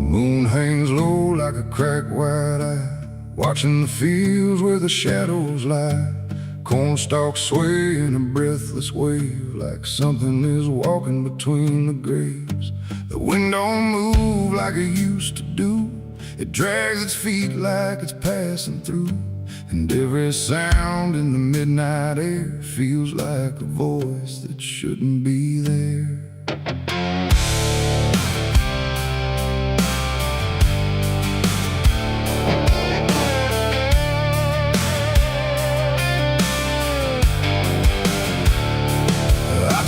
moon hangs low like a cracked white eye, watching the fields where the shadows lie. Corn stalks sway in a breathless wave, like something is walking between the graves. The wind don't move like it used to do. It drags its feet like it's passing through. And every sound in the midnight air feels like a voice that shouldn't be there.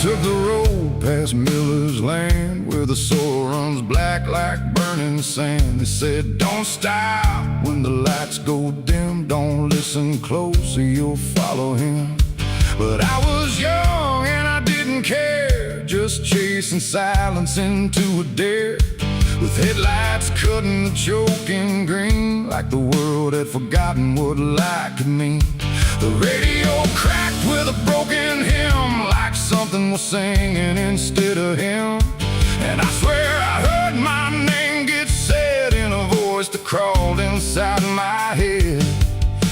Took the road past Miller's land, where the soil runs black like burning sand. They said, don't stop when the lights go dim, don't listen close or you'll follow him. But I was young and I didn't care, just chasing silence into a dare, with headlights cutting the choking green, like the world had forgotten what light could mean. The radio cracked with a broken hymn, like something was singing instead of him. And I swear I heard my name get said in a voice that crawled inside my head.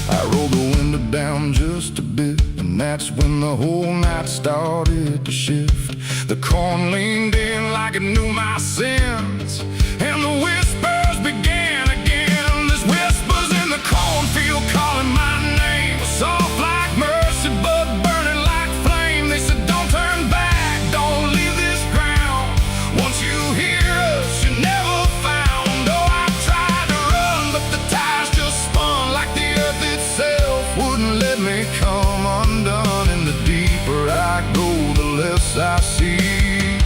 I rolled the window down just a bit, and that's when the whole night started to shift. The corn leaned in like it knew my sins, and the whispers began again. There's whispers in the cornfield calling my name, soft like mercy but burning like flame. They said, don't turn back, don't leave this ground. Once you hear us, you're never found. Oh, I tried to run, but the tires just spun, like the earth itself wouldn't let me come undone. And the deeper I go, the less I see,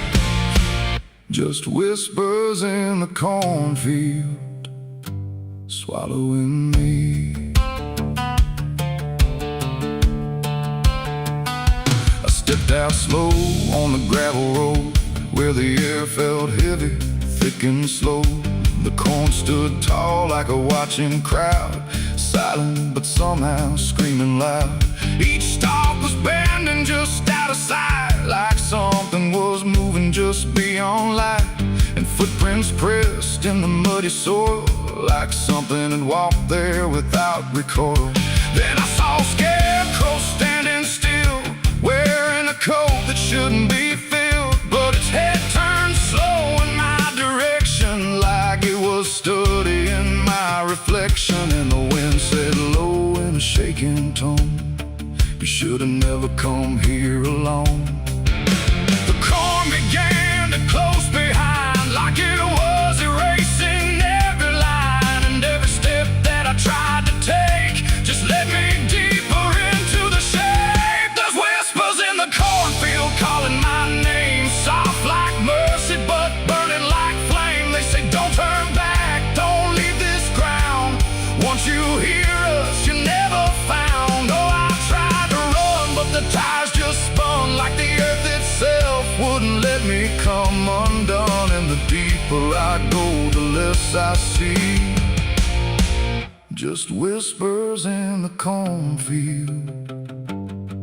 just whispers in the cornfield swallowing me. Stepped out slow on the gravel road, where the air felt heavy, thick and slow. The corn stood tall like a watching crowd, silent but somehow screaming loud. Each stalk was bending just out of sight, like something was moving just beyond light. And footprints pressed in the muddy soil, like something had walked there without recoil. Then I saw a scarecrow standing still, wearing a coat that shouldn't be filled, but its head turned slow in my direction, like it was studying my reflection. And the wind said low in a shaking tone, you should have never come here alone. The corn began to close behind, like it was erasing every line. And every step that I tried to take just led me deeper into the shade. There's whispers in the cornfield calling my name, soft like mercy but burning like flame. They say, don't turn back, don't leave this ground. Once you hear us, you're never found. Oh, I tried to run, but the tires just spun, like the earth itself wouldn't let me come undone. And the deeper I go, the less I see, just whispers in the cornfield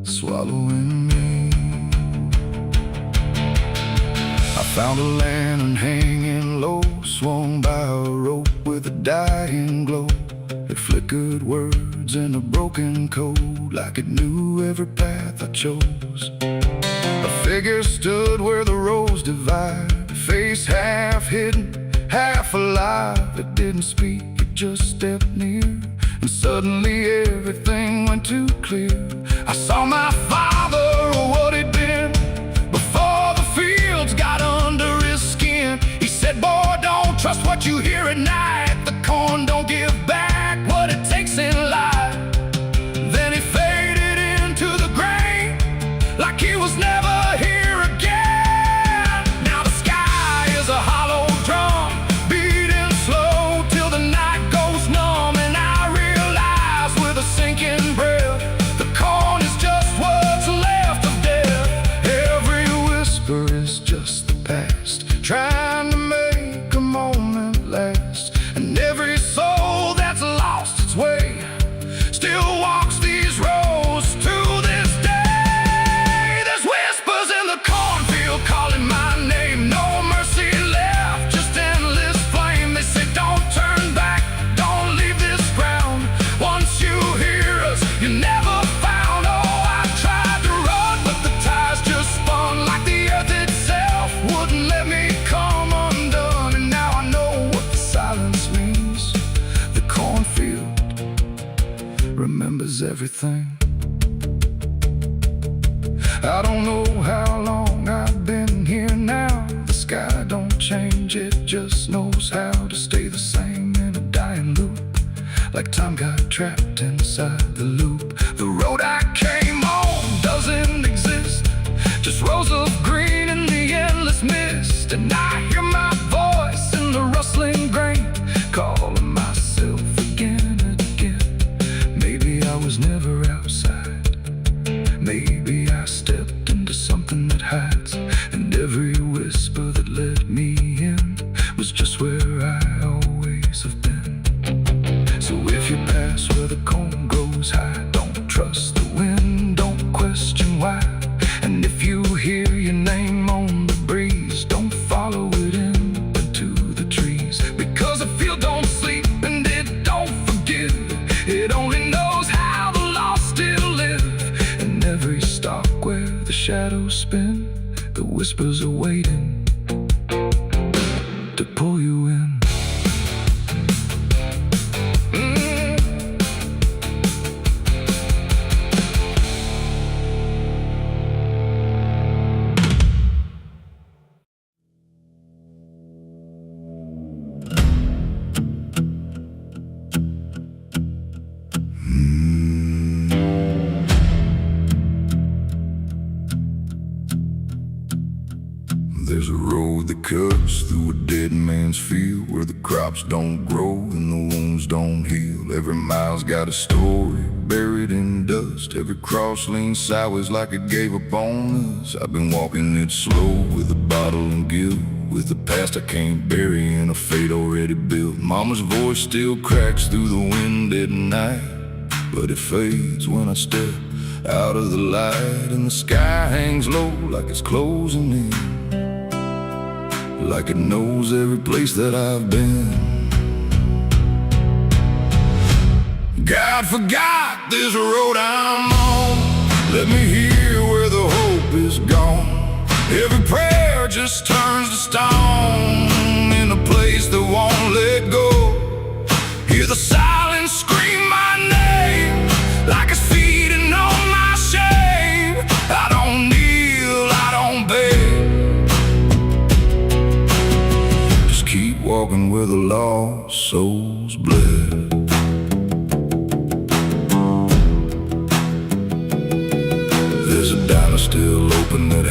swallowing me. I found a lantern hanging low, swung by a rope with a dying glow. It flickered words in a broken code, like it knew every path I chose. A figure stood where the roads divide, face half hidden, half alive. It didn't speak, it just stepped near, and suddenly everything went too clear. I saw my father, or what he'd been, before the fields got under his skin. He said, boy, don't trust what you hear at night. The corn don't give back what it takes in life. Then he faded into the grain, like he was never here again. Now the sky is a hollow drum, beating slow till the night goes numb. And I realize with a sinking breath, the corn is just what's left of death. Every whisper is just the past, trying to make a moment last. And every soul is everything. I don't know how long I've been here now. The sky don't change, it just knows how to stay the same in a dying loop. Like time got trapped inside the loop. The road I came on doesn't exist, just rows of green in the endless mist. And I hear my voice in the rustling grain, calling myself again and again. Maybe I was never outside, maybe I stepped into something that hides, and every whisper that led me in was just where I always have been. So if you pass where the cone grows high, don't trust the wind, don't question why. And if you hear your name on the breeze, don't follow it into the trees. Because the field don't sleep and it don't forgive, it only knows how the lost still live. And every stalk where the shadows spin, the whispers are waiting to pull you in. There's a road that cuts through a dead man's field, where the crops don't grow and the wounds don't heal. Every mile's got a story buried in dust. Every cross leans sideways like it gave up on us. I've been walking it slow with a bottle and guilt, with the past I can't bury and a fate already built. Mama's voice still cracks through the wind at night, but it fades when I step out of the light. And the sky hangs low like it's closing in, like it knows every place that I've been. God forgot this road I'm on, let me hear where the hope is gone. Every prayer just turns to stone in a place that won't let go. Hear the silence scream my name, like it's feeding on my shame. I don't kneel, I don't beg, walking where the lost souls bled. There's a diner still open at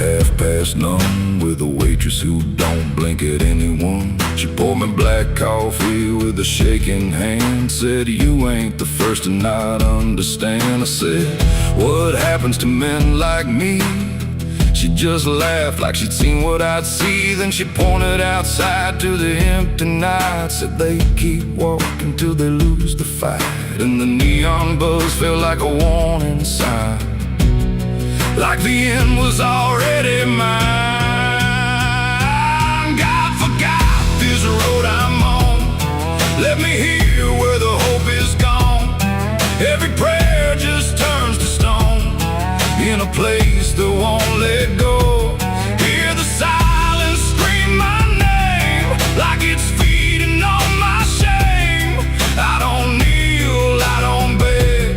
none, with a waitress who don't blink at anyone. She poured me black coffee with a shaking hand, said, "You ain't the first to not understand." I said, "What happens to men like me?" She just laughed like she'd seen what I'd see. Then she pointed outside to the empty night, said they keep walking till they lose the fight. And the neon buzz felt like a warning sign, like the end was already mine. God forgot this road I'm on, let me hear where the hope is gone. Every prayer just turns to stone in a place that won't let go. Hear the silence scream my name, like it's feeding on my shame. I don't kneel, I don't beg,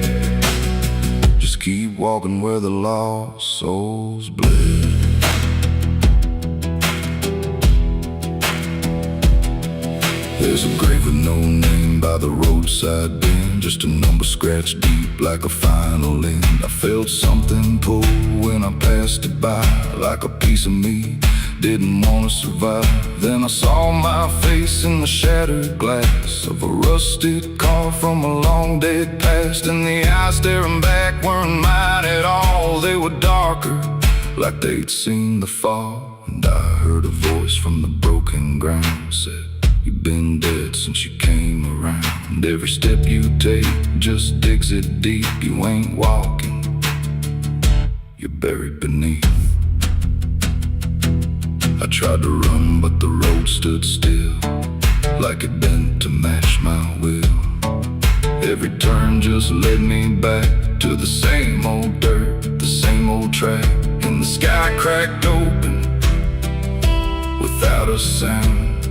just keep walking where the lost souls bled. There's a grave with no name by the roadside bend, just a number scratched deep like a final end. I felt something pull when I passed it by, like a piece of me didn't want to survive. Then I saw my face in the shattered glass of a rusted car from a long dead past, and the eyes staring back weren't mine at all. They were darker, like they'd seen the fall. And I heard a voice from the broken ground, said, "You've been dead since you came around. Every step you take just digs it deep. You ain't walking, you're buried beneath." I tried to run, but the road stood still, like it bent to match my will. Every turn just led me back to the same old dirt, the same old track. And the sky cracked open without a sound,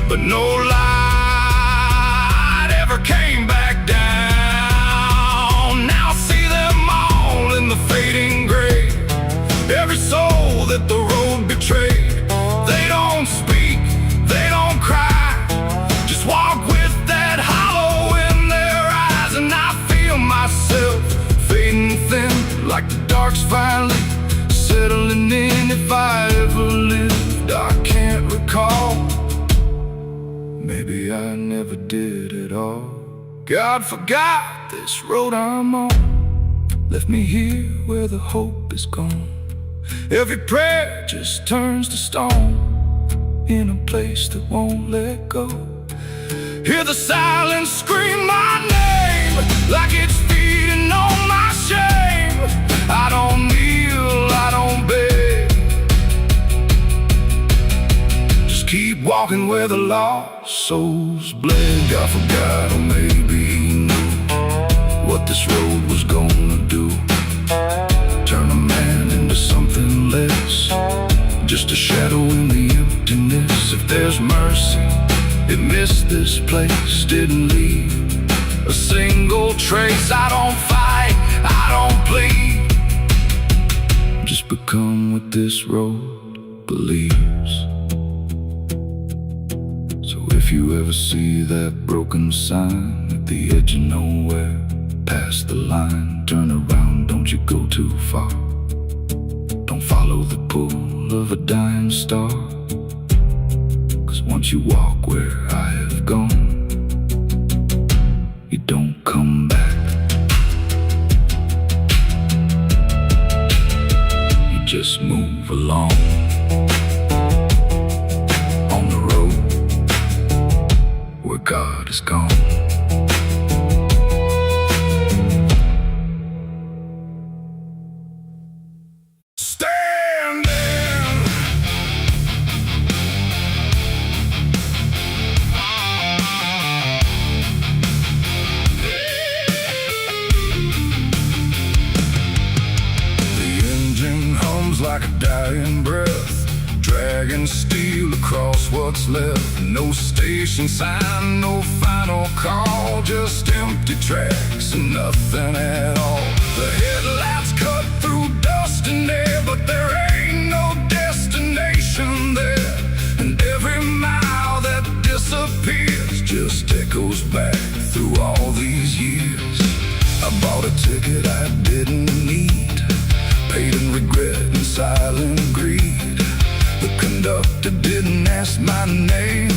but no light ever came back down. ever did at all. God forgot this road I'm on, left me here where the hope is gone. Every prayer just turns to stone, in a place that won't let go. Hear the silence scream my name, like it's feeding on my shame. I don't kneel, I don't beg, just keep walking where the lost souls bled. God forgot, or maybe he knew what this road was gonna do. Turn a man into something less, just a shadow in the emptiness. If there's mercy, it missed this place, didn't leave a single trace. I don't fight, I don't plead, just become what this road believes. So if you ever see that broken sign at the edge of nowhere, past the line, turn around, don't you go too far. Don't follow the pull of a dying star, 'cause once you walk where I have gone, you don't come back. You just move along on the road where God is gone. Like a dying breath, dragging steel across what's left. No station sign, no final call, just empty tracks and nothing at all. The headlights cut through dust and air, but there ain't no destination there. And every mile that disappears just echoes back through all these years. I bought a ticket I didn't need, paid in regret and silent greed. The conductor didn't ask my name,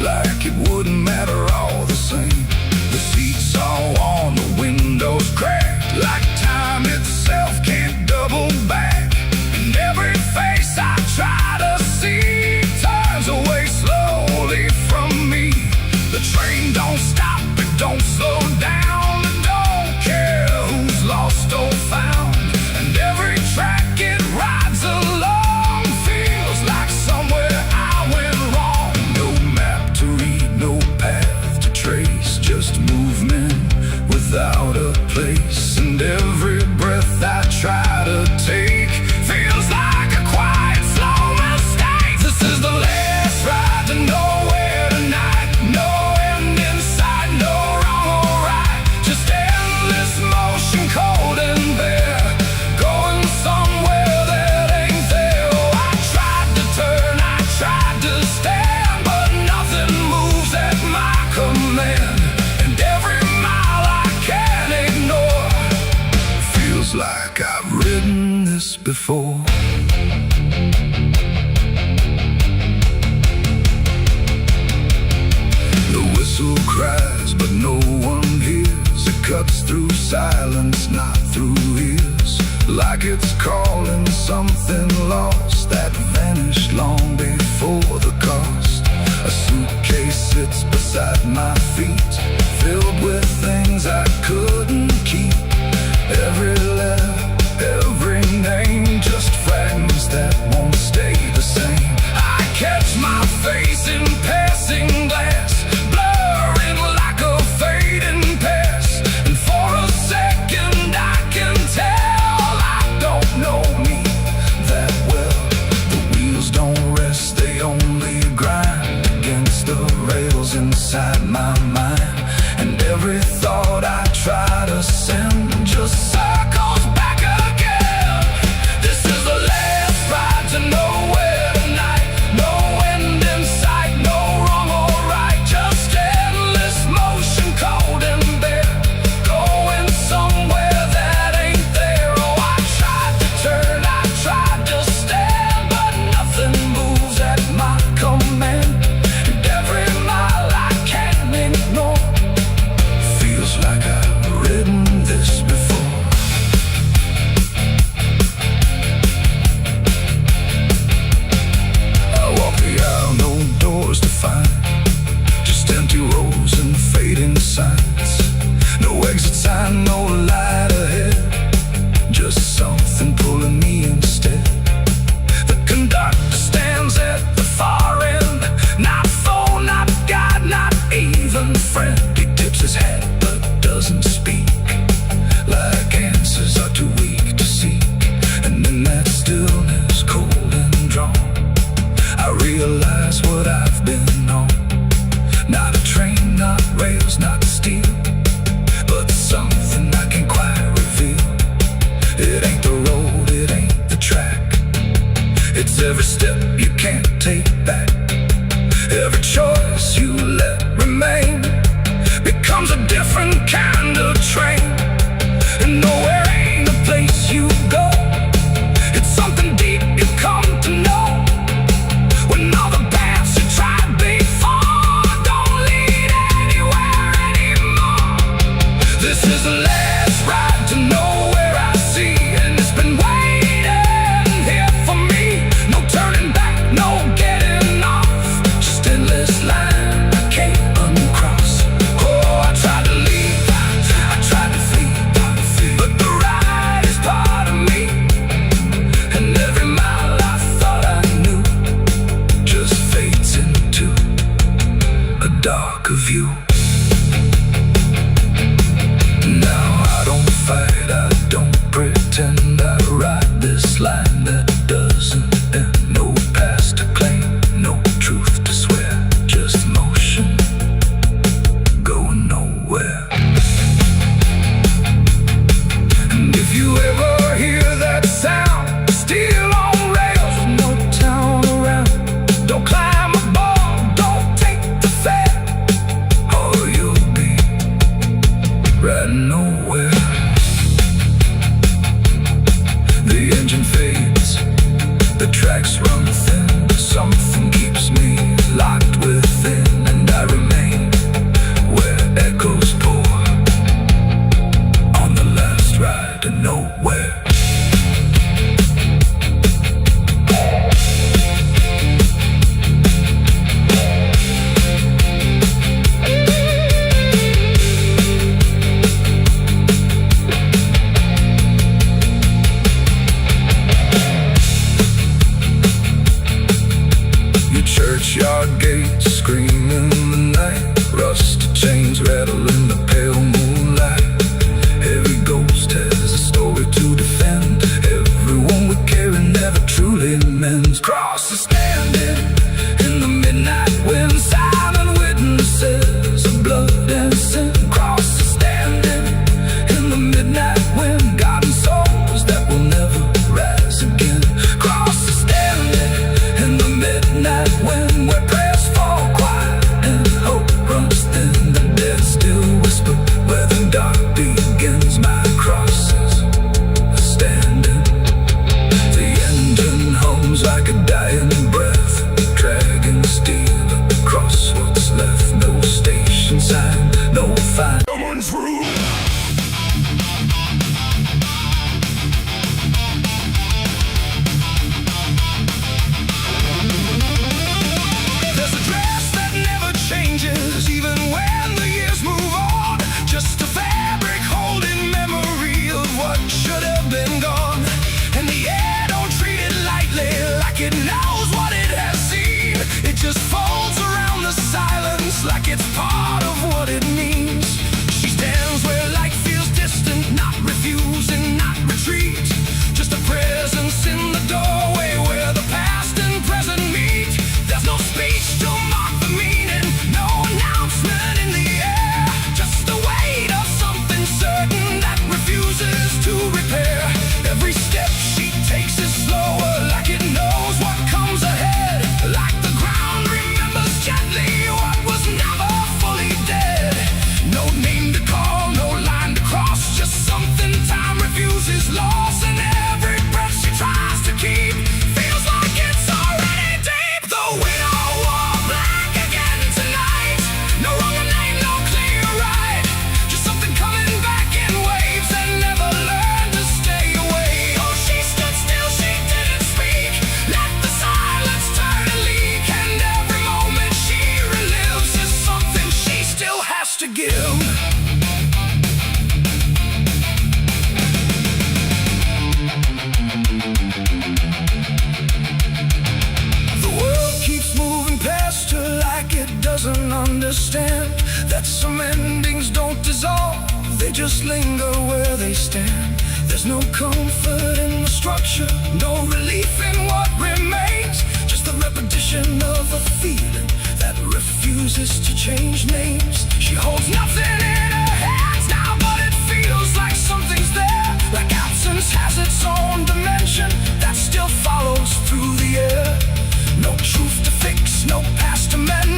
like it wouldn't matter all the same. The seats all worn, the windows cracked, like time itself can't double back. And every face I try to see turns away slowly from me. The train don't stop, it don't slow down, it don't care who's lost or found. And every track it rides along feels like somewhere I went wrong. No map to read, no path to trace, just movement without a place. And every breath I try to take feels like a quiet, slow mistake. This is the last ride to nowhere tonight. No end in sight, no wrong or right, just endless motion, cold and bare, going somewhere that ain't there. Oh, I tried to turn, I tried to stand, but nothing moves at my command. And every mile I can't ignore feels like I've ridden this before. The whistle cries, but no one hears. It cuts through silence, not through ears, like it's calling something lost that vanished long before the cost. A suitcase sits beside my feet, filled with things I couldn't keep. Every letter, every name, just fragments that won't stay the same. I catch my face in passing glass, blurring like a fading past. And for a second I can tell I don't know me that well. The wheels don't rest, they only grind against the rails inside my mind. And every thought I try to send just circles back again. This is the last ride to nowhere tonight. No end in sight, no wrong or right, just endless motion, cold and bare, going somewhere that ain't there. Oh, I tried to turn, I tried to stand, but nothing moves at my command. And every mile I can't ignore Every choice you let remain becomes a different kind of train. And nowhere ain't a place you go, it's something deep you come to know. When all the paths you tried before don't lead anywhere anymore. This is the last ride to nowhere I see, and it's been waiting here for me. No turning back, no getting off, just endless line I can't uncross. Oh, I tried to leave, I tried to flee, but the ride is part of me. And every mile I thought I knew just fades into a darker view. Now I don't fight, I don't pretend, I ride this line that doesn't end. No past to claim, no truth to swear, just motion going nowhere. And if you ever hear that sound, still on rails with no town around, don't climb aboard, don't take the fare, or you'll be riding nowhere. The engine fades, the tracks run thin, something keeps me locked within, and I remain where echoes pour on the last ride to nowhere. Churchyard gates scream in the night, rusted chains rattle in the pale moonlight. Every ghost has a story to defend, everyone we carry never truly mends. Crosses standing in the midnight wind, silent witnesses of blood and sin. Crosses standing in the midnight wind, guarding souls that will never rise again. Crosses standing in the midnight wind, where prayers fall quiet and hope runs thin. The dead still whisper where the dark begins. My crosses are standing. The engine hums like a dying breath, dragging steel across what's left. No station sign, no fine. Someone's room. There's a dress that never changes, even when the years move on. Just a fabric holding memory of what should have been gone. And the air don't treat it lightly, like it knows what it has seen. It just folds around the silence like it's part of what it means. She stands where light feels distant, not refusing, not retreat. Just a presence in the doorway where the past and present meet. There's no speech to mark the meaning, no announcement in the air, just the weight of something certain that refuses to repair. Every step she takes is slower, like it knows what comes ahead, like the ground remembers gently what was never fully dead. No name to call, no line to cross, just something time refuses loss. And every breath she tries to keep feels like it's already deep. The widow wore black again tonight, no wrong name, no clear right, just something coming back in waves and never learned to stay away. Oh, she stood still, she didn't speak, let the silence turn and leak. And every moment she relives is something she still has to give. The world keeps moving past her like it doesn't understand that some endings don't dissolve, they just linger where they stand. There's no comfort in the structure, no relief in what remains, just the repetition of a feeling that refuses to change names. She holds nothing in her hands now, but it feels like something's there, like absence has its own dimension that still follows through the air. No truth to fix, no past to mend,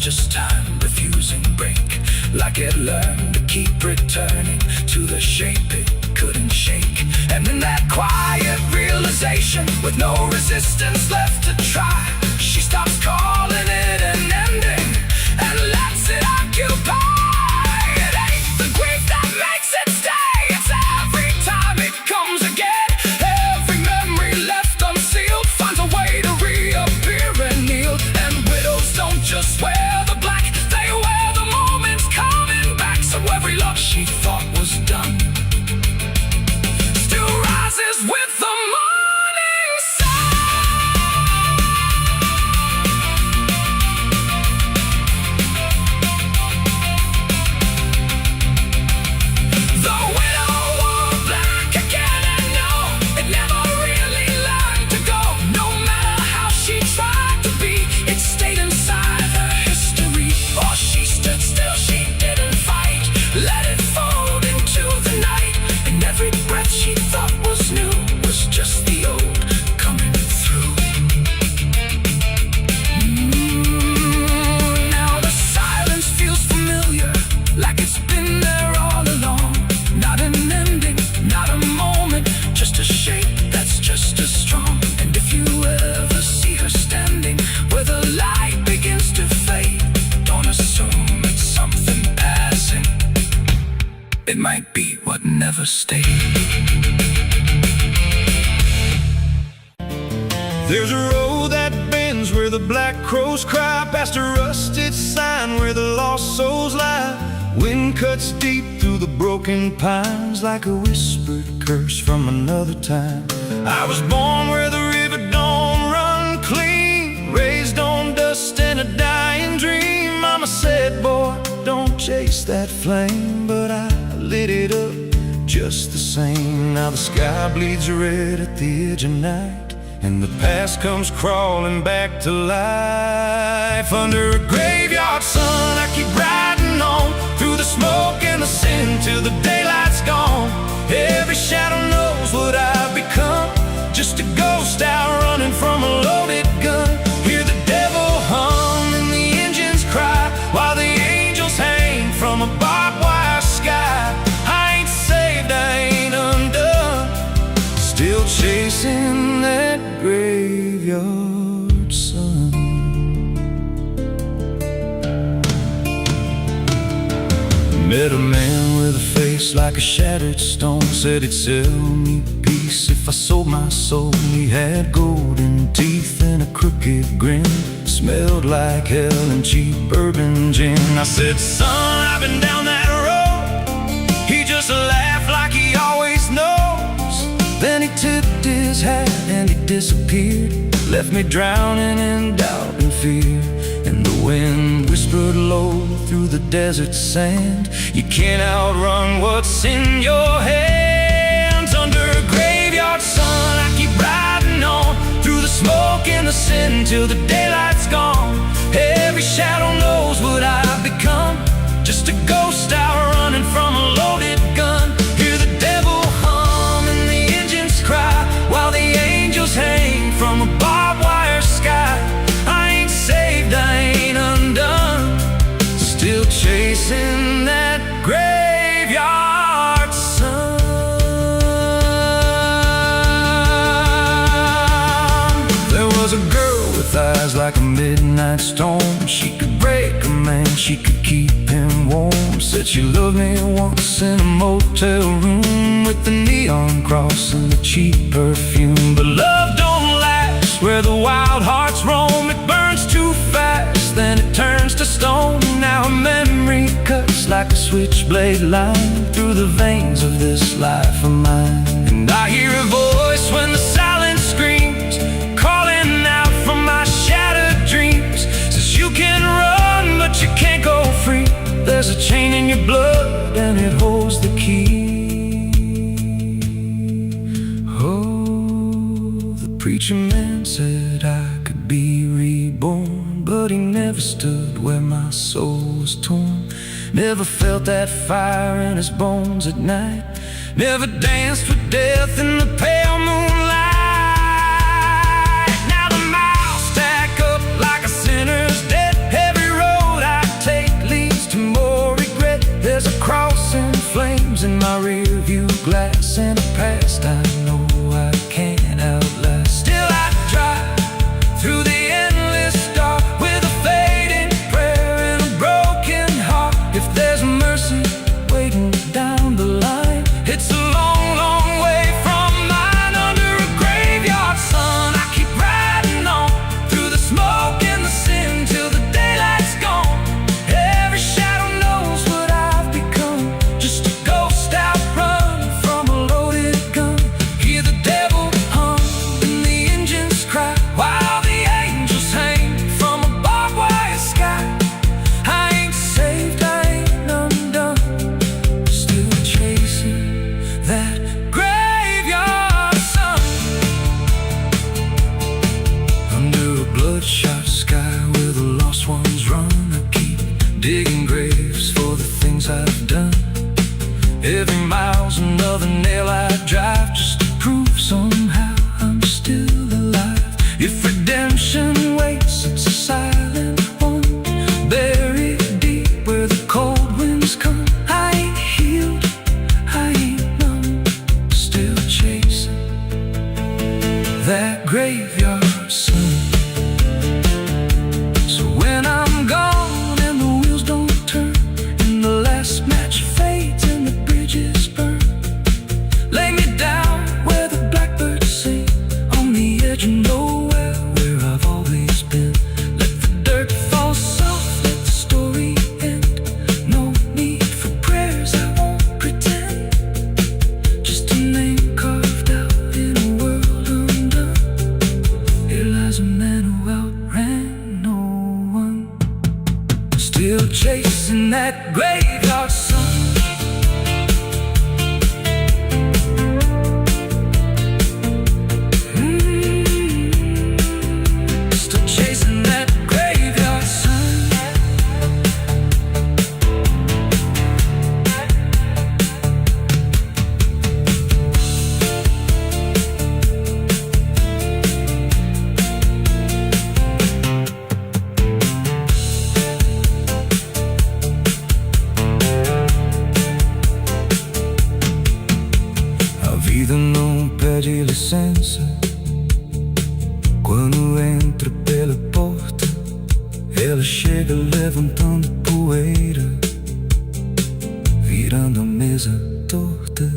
just time refusing break, like it learned to keep returning to the shape it couldn't shake. And in that quiet realization, with no resistance left to try, she stops calling it an ending and lets it occupy. It ain't the grief that makes it stay, it's every time it comes again. Every memory left unsealed finds a way to reappear and kneel. And widows don't just wear the black, they wear the moments coming back. So every love she thought was done still rises with the morning sun. The widow wore black again, and no, it never really learned to go. No matter how she tried to be, it stayed inside her history. Or she stood still, she didn't fight, let it fold into the night. And every breath she thought was new was just the old coming through. Now the silence feels familiar, like it's been there all along. Not an ending, not a moment, just a shape that's just as strong. And if you ever see her standing where the light begins to fade, don't assume it's something passing, it might be what never stayed. There's a road that bends where the black crows cry, past a rusted sign where the lost souls lie. Wind cuts deep through the broken pines, like a whispered curse from another time. I was born where the river don't run clean, raised on dust and a dying dream. Mama said, boy, don't chase that flame, but I lit it up just the same. Now the sky bleeds red at the edge of night, and the past comes crawling back to life. Under a graveyard sun, I keep riding on through the smoke and the sin till the daylight's gone. Every shadow knows what I've become, just a ghost out running from a loaded gun. Hear the devil hum and the engines cry, while the angels hang from a barbed wire sky. I ain't saved, I ain't undone, still chasing that graveyard sun. Met a man with a face like a shattered stone, said he'd sell me peace if I sold my soul. He had golden teeth and a crooked grin, smelled like hell and cheap bourbon gin. I said, son, I've been down that road. He just laughed like he always knows. Then he tipped his hat and he disappeared, left me drowning in doubt and fear. And the wind whispered low through the desert sand, you can't outrun what's in your hands. Under a graveyard sun, I keep riding on through the smoke and the sin till the daylight's gone. Every shadow knows what I've become, just a ghost out running from a loaded gun. Hear the devil hum and the engines cry, while the angels hang from a barbed wire sky. I ain't saved, I ain't undone, still chasing that graveyard sun. There was a girl with eyes like a midnight storm. She could break a man, she could keep him warm. Said she loved me once in a motel room, with the neon cross and the cheap perfume. But love don't last where the wild hearts roam. It burns too fast, then it turns to stone. Now a memory cuts like a switchblade line through the veins of this life of mine. And I hear a voice when the silence screams, calling out from my shattered dreams. Says you can run, but you can't go free. There's a chain in your blood and it holds the key. Oh, the preacher man said I could be reborn, but he never stood where my soul was torn. Never felt that fire in his bones at night, never danced with death in the pale moonlight. Now the miles stack up like a sinner's debt. Every road digging graves for the things I've done. Every mile's another nail I drive, just to prove somehow I'm still alive. If redemption waits, it's a silent one, buried deep where the cold winds come. I ain't healed, I ain't numb, still chasing that graveyard sun. So when I'm gone and the wheels don't turn, and the last match fades and the bridges burn, lay me down where the blackbirds sing, on the edge of nowhere where I've always been. Let the dirt fall soft, let the story end. No need for prayers, I won't pretend. Just a name carved out in a world undone. Here lies a man who outran no one, still chasing that graveyard sun. Still chasing that graveyard sun. A vida não pede licença quando entra pela porta. Ela chega levantando poeira, virando a mesa torta.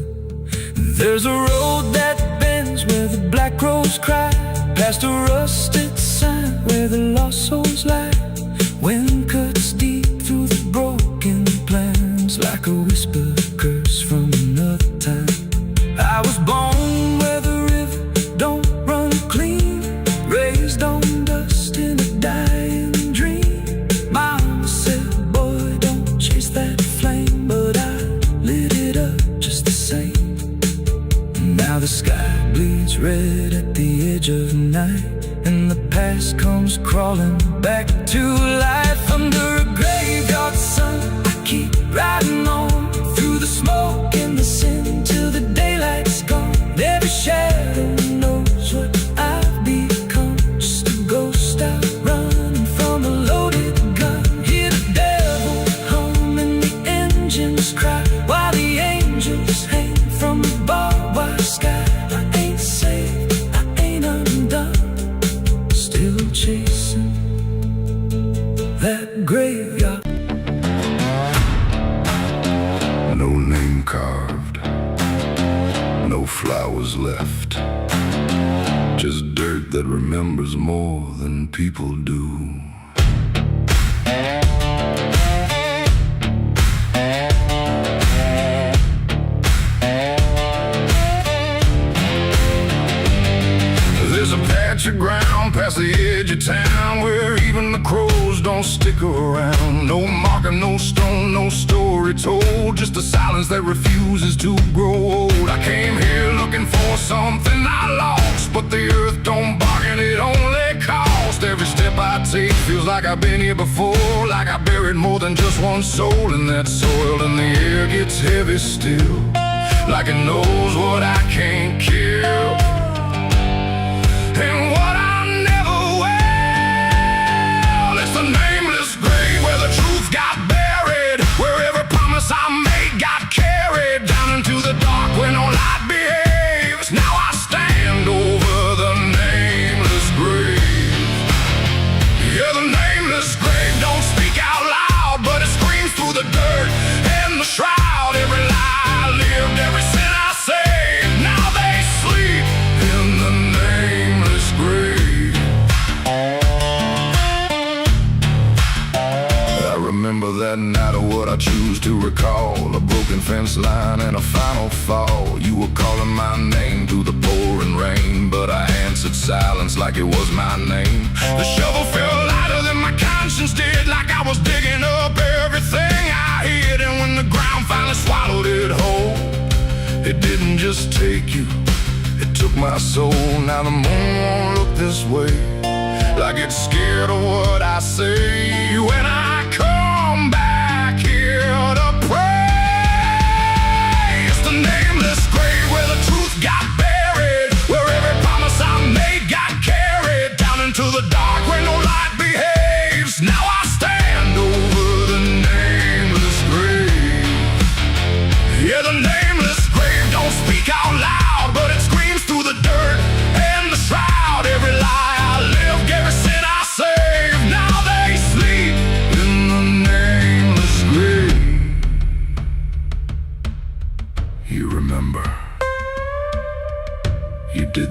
There's a road that bends where the black crows cry, past a rusted sign where the lost souls lie. Wind cuts deep through the broken plans, like a whispered curse from another time. I was born where the river don't run clean, raised on dust in a dying dream. Mama said, boy, don't chase that flame, but I lit it up just the same. Now the sky bleeds red at the edge of night, and the past comes crawling back to life. Under a graveyard sun, I keep riding on through the smoke and the sin till the daylight's gone. Every shadow knows what I've become, just a ghost out running from a loaded gun. Hear the devil hum and the engines cry, while the angels hang from the barbed wire sky. I ain't saved, I ain't undone, still chasing that graveyard. No name carved, no flowers left, just dirt that remembers more than people do. There's a patch of ground past the edge of town where even the crows don't stick around. No marker, no stone, no story told, just a silence that refuses to grow old. I came here looking for something I lost, but the earth don't bargain, it only cost. Every step I take feels like I've been here before, like I buried more than just one soul in that soil. And the air gets heavy still, like it knows what I can't kill, and what I never will. It's a nameless grave where the truth got buried, where every promise I made got carried down into the dark where no light behaves. Now I stand over the nameless grave. Yeah, the nameless grave don't speak out loud, but it screams through the dirt and the shroud. Every lie I lived, every sin I saved, now they sleep in the nameless grave. I remember that night of what I choose to recall, a broken fence line and a final fall. You were calling my name through the pouring rain, but I answered silence like it was my name. The shovel felt lighter than my conscience did, like I was digging up everything I hid. And when the ground finally swallowed it whole, it didn't just take you, it took my soul. Now the moon won't look this way, like it's scared of what I say. When I come back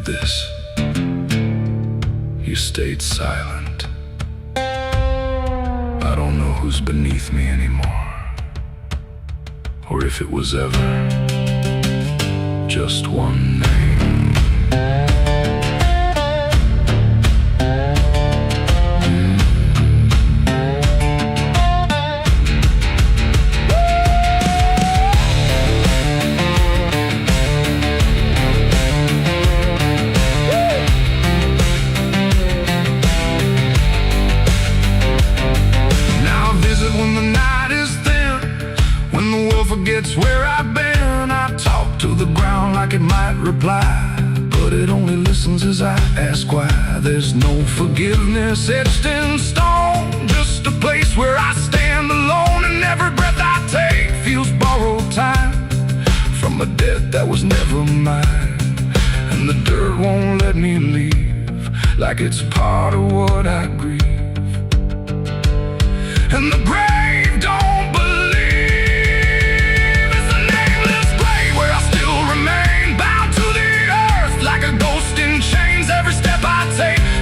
this. You stayed silent. I don't know who's beneath me anymore, or if it was ever just one name. Forgets where I've been. I talk to the ground like it might reply, but it only listens as I ask why. There's no forgiveness etched in stone, just a place where I stand alone, and every breath I take feels borrowed time from a debt that was never mine. And the dirt won't let me leave, like it's part of what I grieve. And the grave don't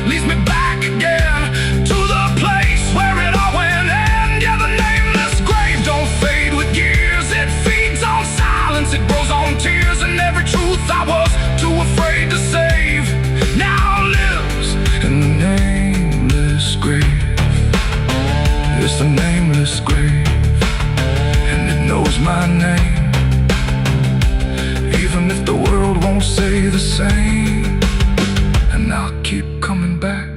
leads me back again to the place where it all went end. Yeah, the nameless grave don't fade with years. It feeds on silence, it grows on tears, and every truth I was too afraid to save now lives in the nameless grave. It's the nameless grave, and it knows my name, even if the world won't say the same. And I'll keep coming back,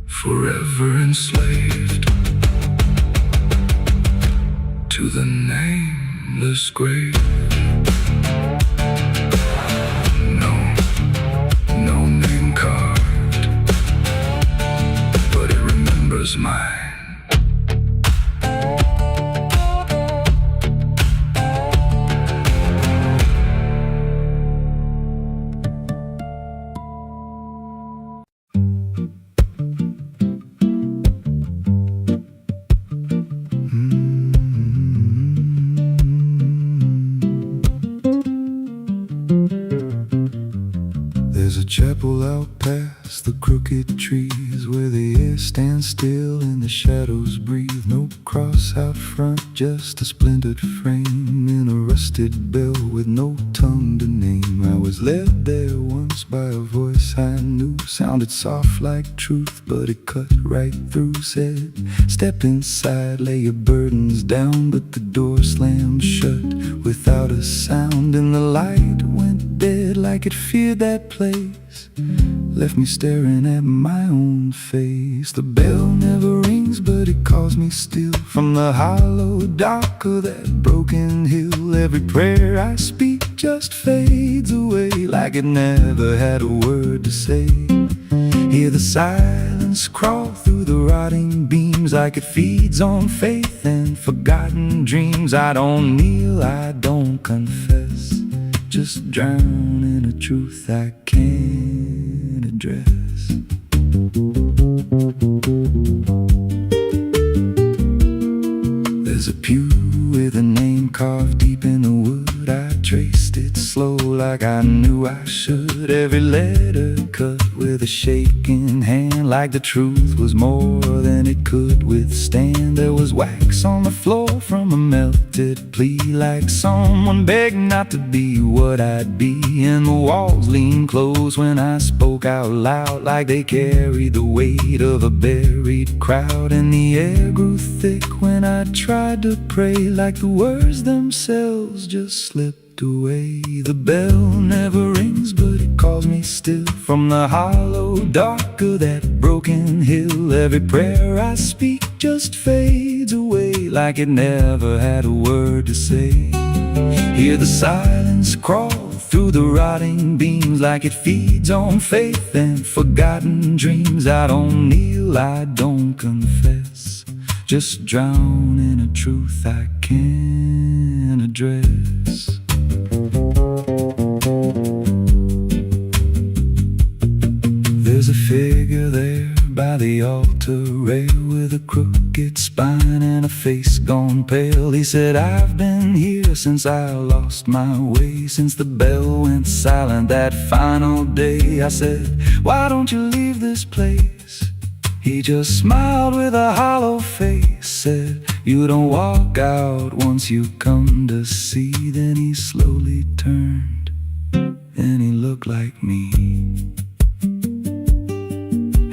forever enslaved to the nameless grave. No name carved, but it remembers mine. There's a chapel out past the crooked trees, where the air stands still and the shadows breathe. No cross out front, just a splintered frame in a rusted bell with no tongue to name. I was led there once by a voice I knew, sounded soft like truth, but it cut right through. Said, step inside, lay your burdens down, but the door slammed shut without a sound. And the light went dead like it feared that place, left me staring at my own face. The bell never rings, but it calls me still from the hollow dark of that broken hill. Every prayer I speak just fades away, like it never had a word to say. Hear the silence crawl through the rotting beams, like it feeds on faith and forgotten dreams. I don't kneel, I don't confess, just drown in a truth I can't address. There's a pew with a name carved deep in the wood. I traced it slow like I knew I should. Every letter cut with a shaking hand, like the truth was more than it could withstand. There was wax on the floor from a melted plea, like someone begged not to be what I'd be. And the walls leaned close when I spoke out loud, like they carried the weight of a buried crowd. And the air grew thick when I tried to pray, like the words themselves just slipped away. The bell never rings, but it calls me still from the hollow dark of that broken hill. Every prayer I speak just fades away, like it never had a word to say. Hear the silence crawl through the rotting beams, like it feeds on faith and forgotten dreams. I don't kneel, I don't confess, just drown in a truth I can't address. There's a figure there by by the altar rail with a crooked spine and a face gone pale. He said, I've been here since I lost my way, since the bell went silent that final day. I said, why don't you leave this place? He just smiled with a hollow face, said, you don't walk out once you come to see. Then he slowly turned and he looked like me.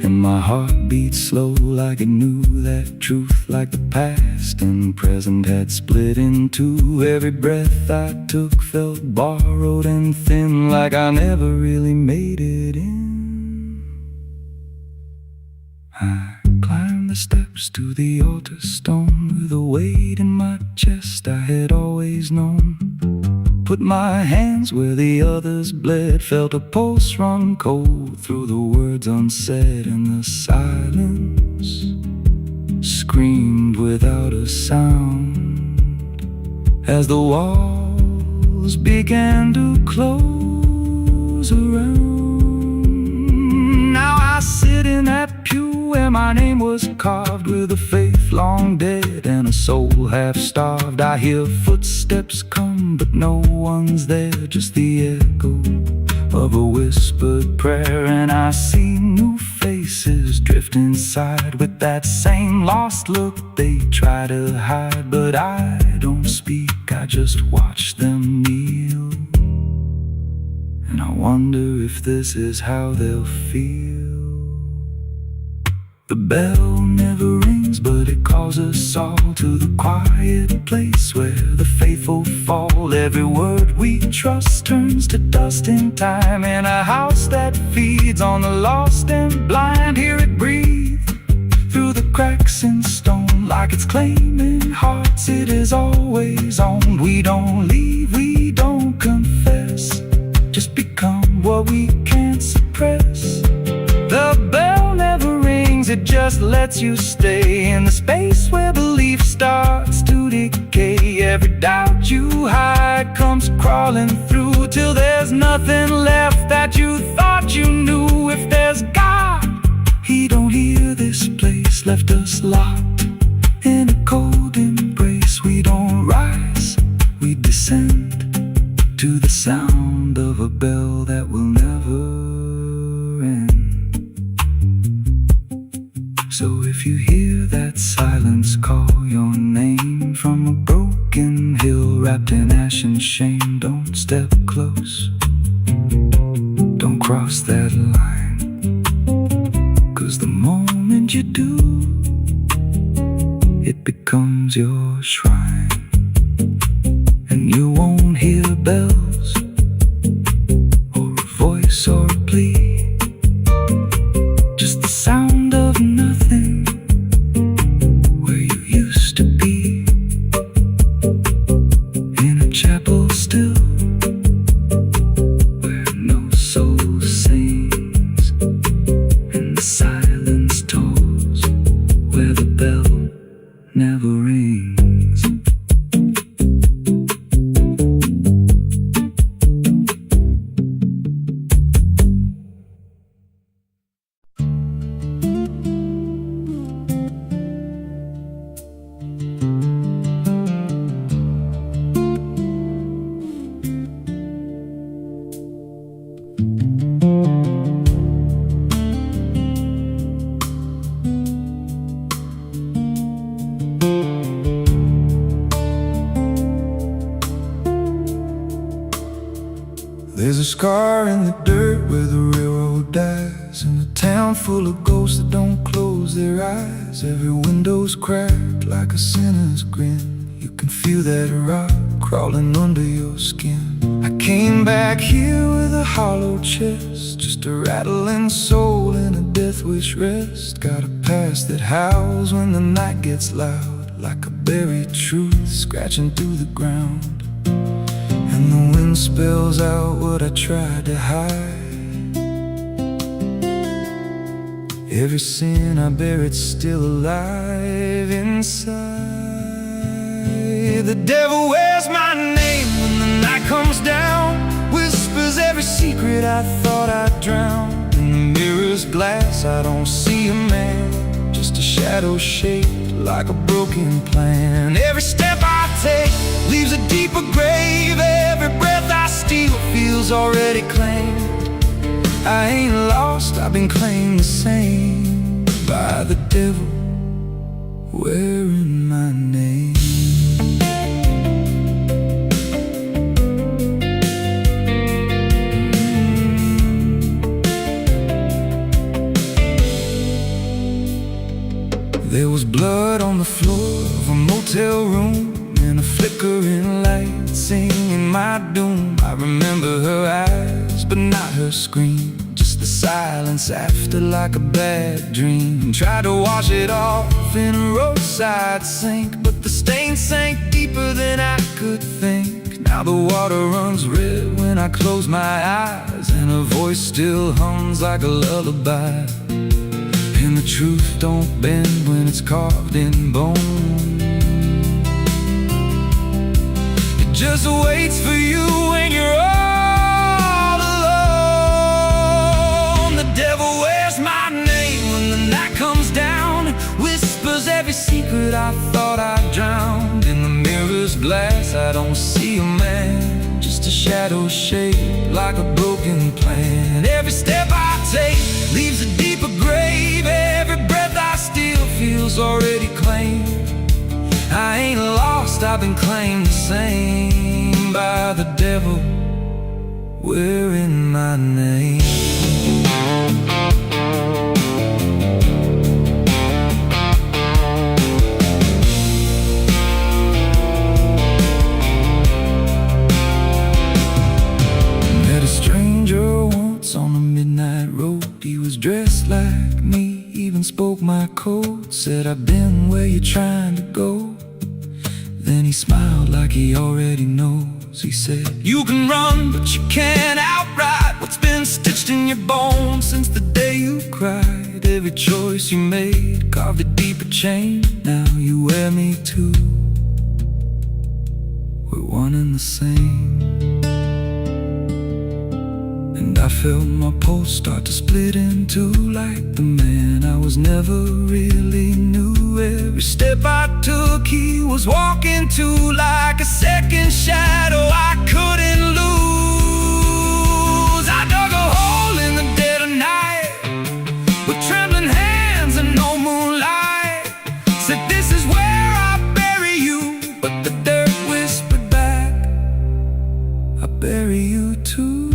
And my heart beat slow like it knew that truth, like the past and present had split in two. Every breath I took felt borrowed and thin, like I never really made it in. I climbed the steps to the altar stone with a weight in my chest I had always known. Put my hands where the others bled, felt a pulse run cold through the words unsaid, and the silence screamed without a sound as the walls began to close around. Now I sit in that pew where my name was carved, with a faith long dead and a soul half starved. I hear footsteps come, but no one's there, just the echo of a whispered prayer. And I see new faces drift inside with that same lost look they try to hide. But I don't speak, I just watch them kneel, and I wonder if this is how they'll feel. The bell never rings, but it calls us all to the quiet place where the faithful fall. Every word we trust turns to dust in time, in a house that feeds on the lost and blind. Hear it breathe through the cracks in stone, like it's claiming hearts it is always owned. We don't leave, we don't confess, just become what we can't suppress. The bell never rings, it just lets you stay in the space where belief starts to decay. Every doubt you hide comes crawling through, till there's nothing left that you thought you knew. If there's God, He don't hear this place, left us locked in a cold embrace. We don't rise, we descend to the sound of a bell that will never end. So if you hear that silence call your name from a broken hill wrapped in ash and shame, don't step close, don't cross that line, 'cause the moment you do, it becomes your shrine. And you won't hear bells or a voice or a plea, just the sound of nothing where you used to be, in a chapel still where no soul sings, and the silence tolls where the bell never rings. There's a scar in the dirt where the railroad dies, and a town full of ghosts that don't close their eyes. Every window's cracked like a sinner's grin. You can feel that rock crawling under your skin. I came back here with a hollow chest, just a rattling soul in a death wish rest. Got a past that howls when the night gets loud, like a buried truth scratching through the ground. And the wind spells out what I tried to hide. Every sin I bear, it's still alive inside. The devil wears my name when the night comes down, whispers every secret I thought I'd drown. And the mirrors mirror's glass I don't see a man, just a shadow shaped like a broken plan. Every step I take leaves a deeper grave. Every breath I steal feels already claimed. I ain't lost, I've been claimed the same by the devil wearing my name. There was blood on the floor of a motel room, and a flickering light singing my doom. I remember her eyes, but not her scream, just the silence after, like a bad dream. Tried to wash it off in a roadside sink, but the stain sank deeper than I could think. Now the water runs red when I close my eyes, and her voice still hums like a lullaby. And the truth don't bend when it's carved in bone. It just waits for you when you're all alone. The devil wears my name when the night comes down, whispers every secret I thought I drowned. In the mirror's glass I don't see a man, just a shadow shaped like a broken plan. Every step I take leaves a deeper grave. Every breath I steal feels already claimed. I ain't lost, I've been claimed the same by the devil wearing my name. Met a stranger once on a midnight road. He was dressed like me, even spoke my code. Said, I've been where you're trying to go. Then he smiled like he already knows. He said, you can run, but you can't outride what's been stitched in your bones since the day you cried. Every choice you made carved a deeper chain. Now you wear me too. We're one and the same. And I felt my pulse start to split in two, like the man I was never really knew. Every step I took he was walking to, like a second shadow I couldn't lose. I dug a hole in the dead of night with trembling hands and no moonlight. Said, this is where I bury you, but the dirt whispered back, I bury you too.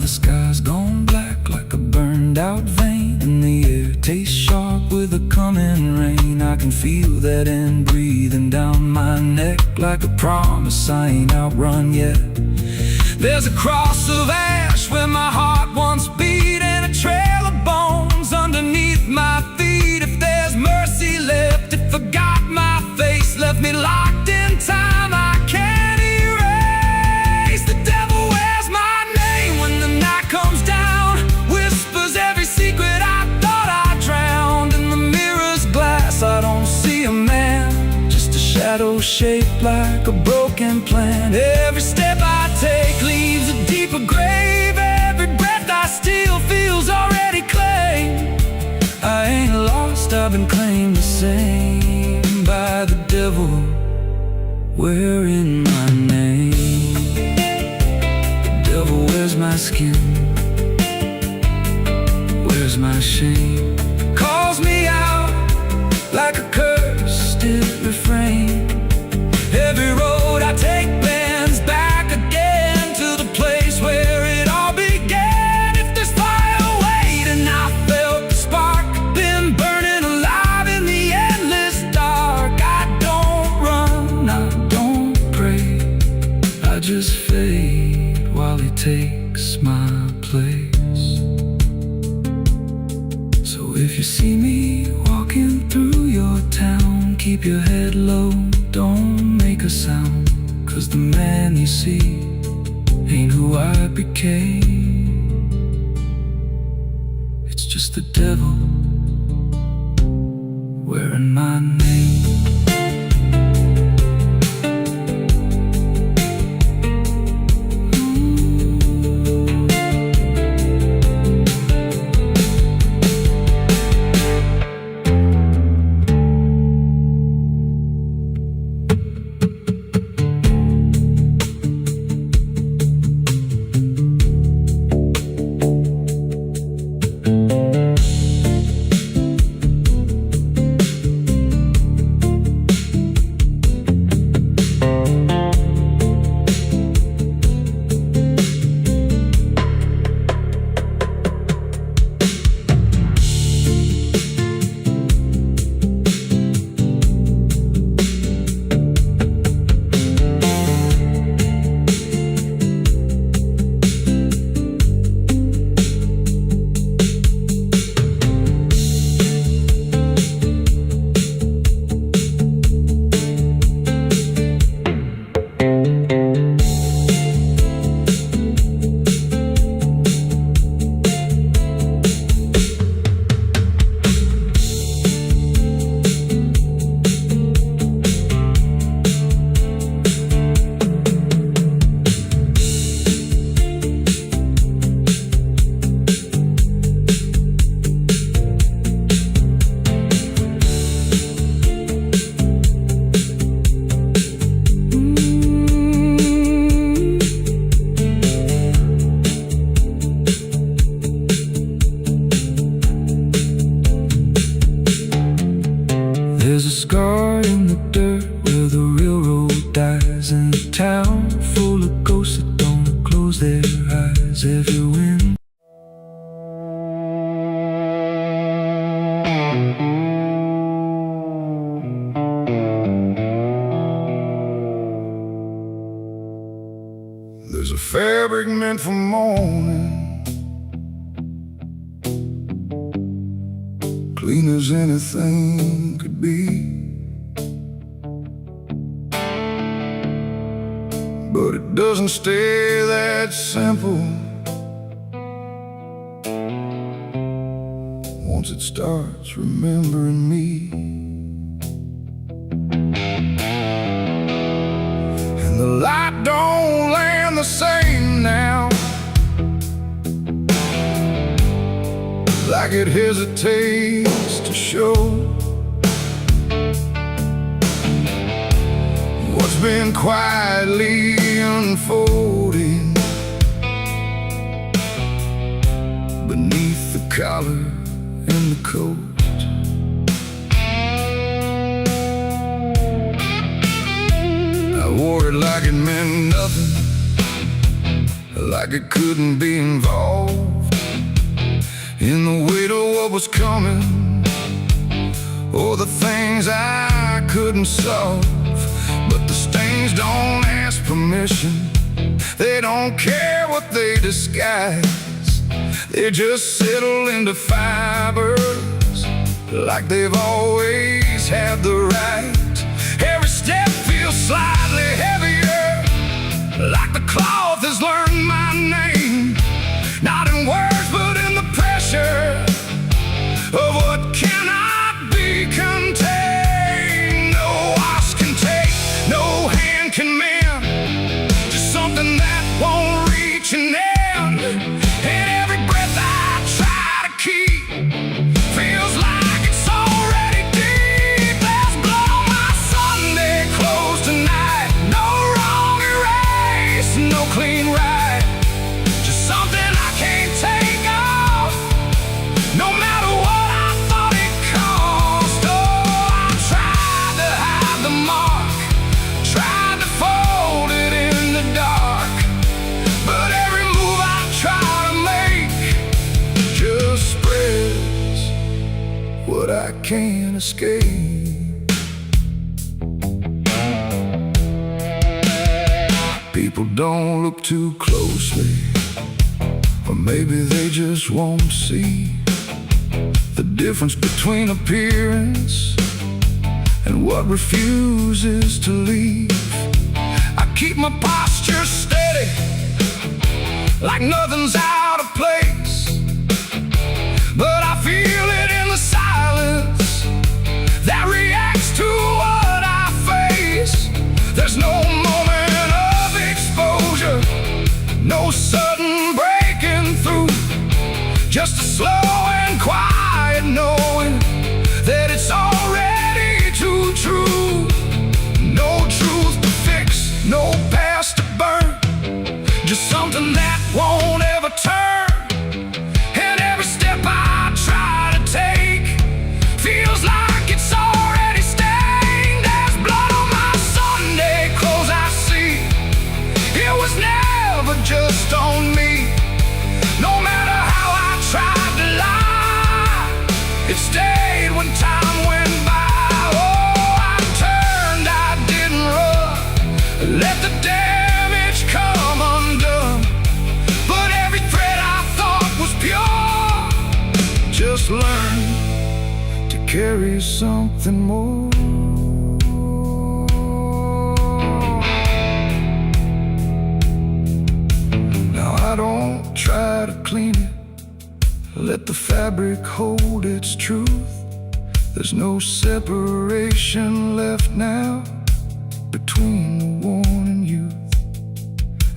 The sky's gone black like a burned out vein, and the air tastes sharp with a coming rain. I can feel that end breathing down my neck like a promise I ain't outrun yet. There's a cross of ash where my heart once beat, and a trail of bones underneath my feet. If there's mercy left, it forgot my face, left me locked in time I can't erase. The devil wears my name when the night comes down, whispers every secret I thought I drowned. In the mirror's glass I don't see a man, just a shadow shaped like a broken plan. Every step I take leaves a deeper grave. Every breath I steal feels already claimed. I ain't lost, I've been claimed the same by the devil wearing my name. The devil wears my skin, wears my shame, calls me out like a cursed refrain. Every road I take bends back again to the place where it all began. If there's fire waiting, I felt the spark, been burning alive in the endless dark. I don't run, I don't pray, I just fade while he takes my place. So if you see me walking through your town, keep your head low, don't make a sound, 'cause the man you see ain't who I became. It's just the devil wearing my name. scar in the dirt where the railroad dies, in a town full of ghosts that don't close their eyes. Every wind There's a fabric meant for mourning, clean as anything could be, but it doesn't stay that simple. Once it starts remembering me, and the light don't land the same now, like it hesitates to show what's been quietly unfolding beneath the collar and the coat. I wore it like it meant nothing, like it couldn't be involved in the weight of what was coming, or the things I couldn't solve. But the stains don't ask permission, they don't care what they disguise. They just settle into fibers like they've always had the right. Every step feels slightly heavier, like the cloth has learned my name, not in words but in the pressure of what cannot be contained. No wash can take, no hand can mend, just something that won't reach an end. And every breath I try to keep feels like it's already deep. There's blood on my Sunday clothes tonight, no wrong erase, no clean right, just something I can't take off, no matter what I thought it cost. Oh, I tried to hide the mark, tried to fold it in the dark, but every move I try to make just spreads what I can't escape. People don't look too closely, or maybe they just won't see the difference between appearance and what refuses to leave. I keep my posture steady, like nothing's out of place, but I feel it in the silence that reacts to what I face. There's no moment of exposure, no sudden breaking through, just a slow and quiet knowing that it's already too true. No truth to fix, no past to burn, just something that won't ever turn. And every step I try to take feels like it's already stained. There's blood on my Sunday clothes I see, it was never just on me. No matter how I tried to lie, it stayed when time went by. Oh, I turned, I didn't run, let the damage come undone, but every thread I thought was pure just learned to carry something more. Now I don't try to clean it, let the fabric hold its truth. There's no separation left now between the worn and youth.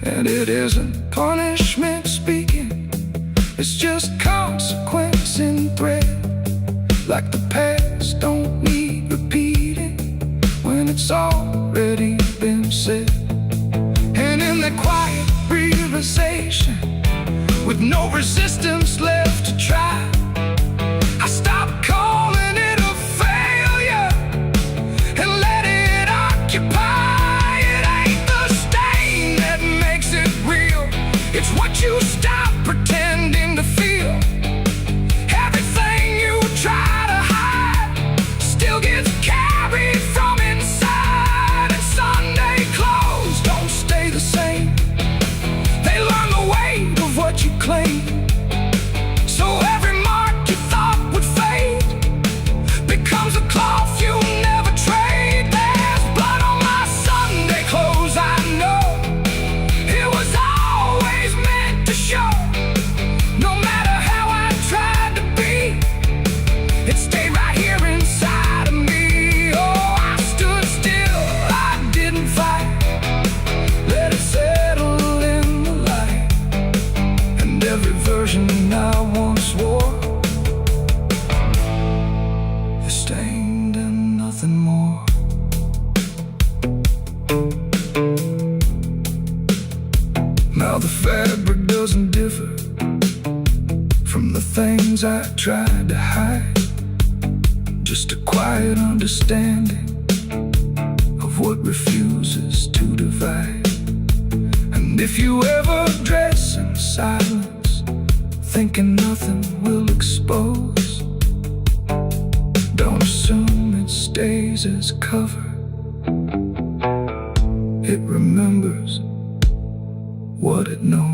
And it isn't punishment speaking, it's just consequence in thread. Like the past don't need repeating when it's already been said. And in that quiet realization, with no resistance left to try, I stopped calling it a failure nothing more. Now the fabric doesn't differ from the things I tried to hide. Just a quiet understanding of what refuses to divide. And if you ever dress in silence, thinking nothing will expose, don't assume it stays as cover. It remembers what it knows.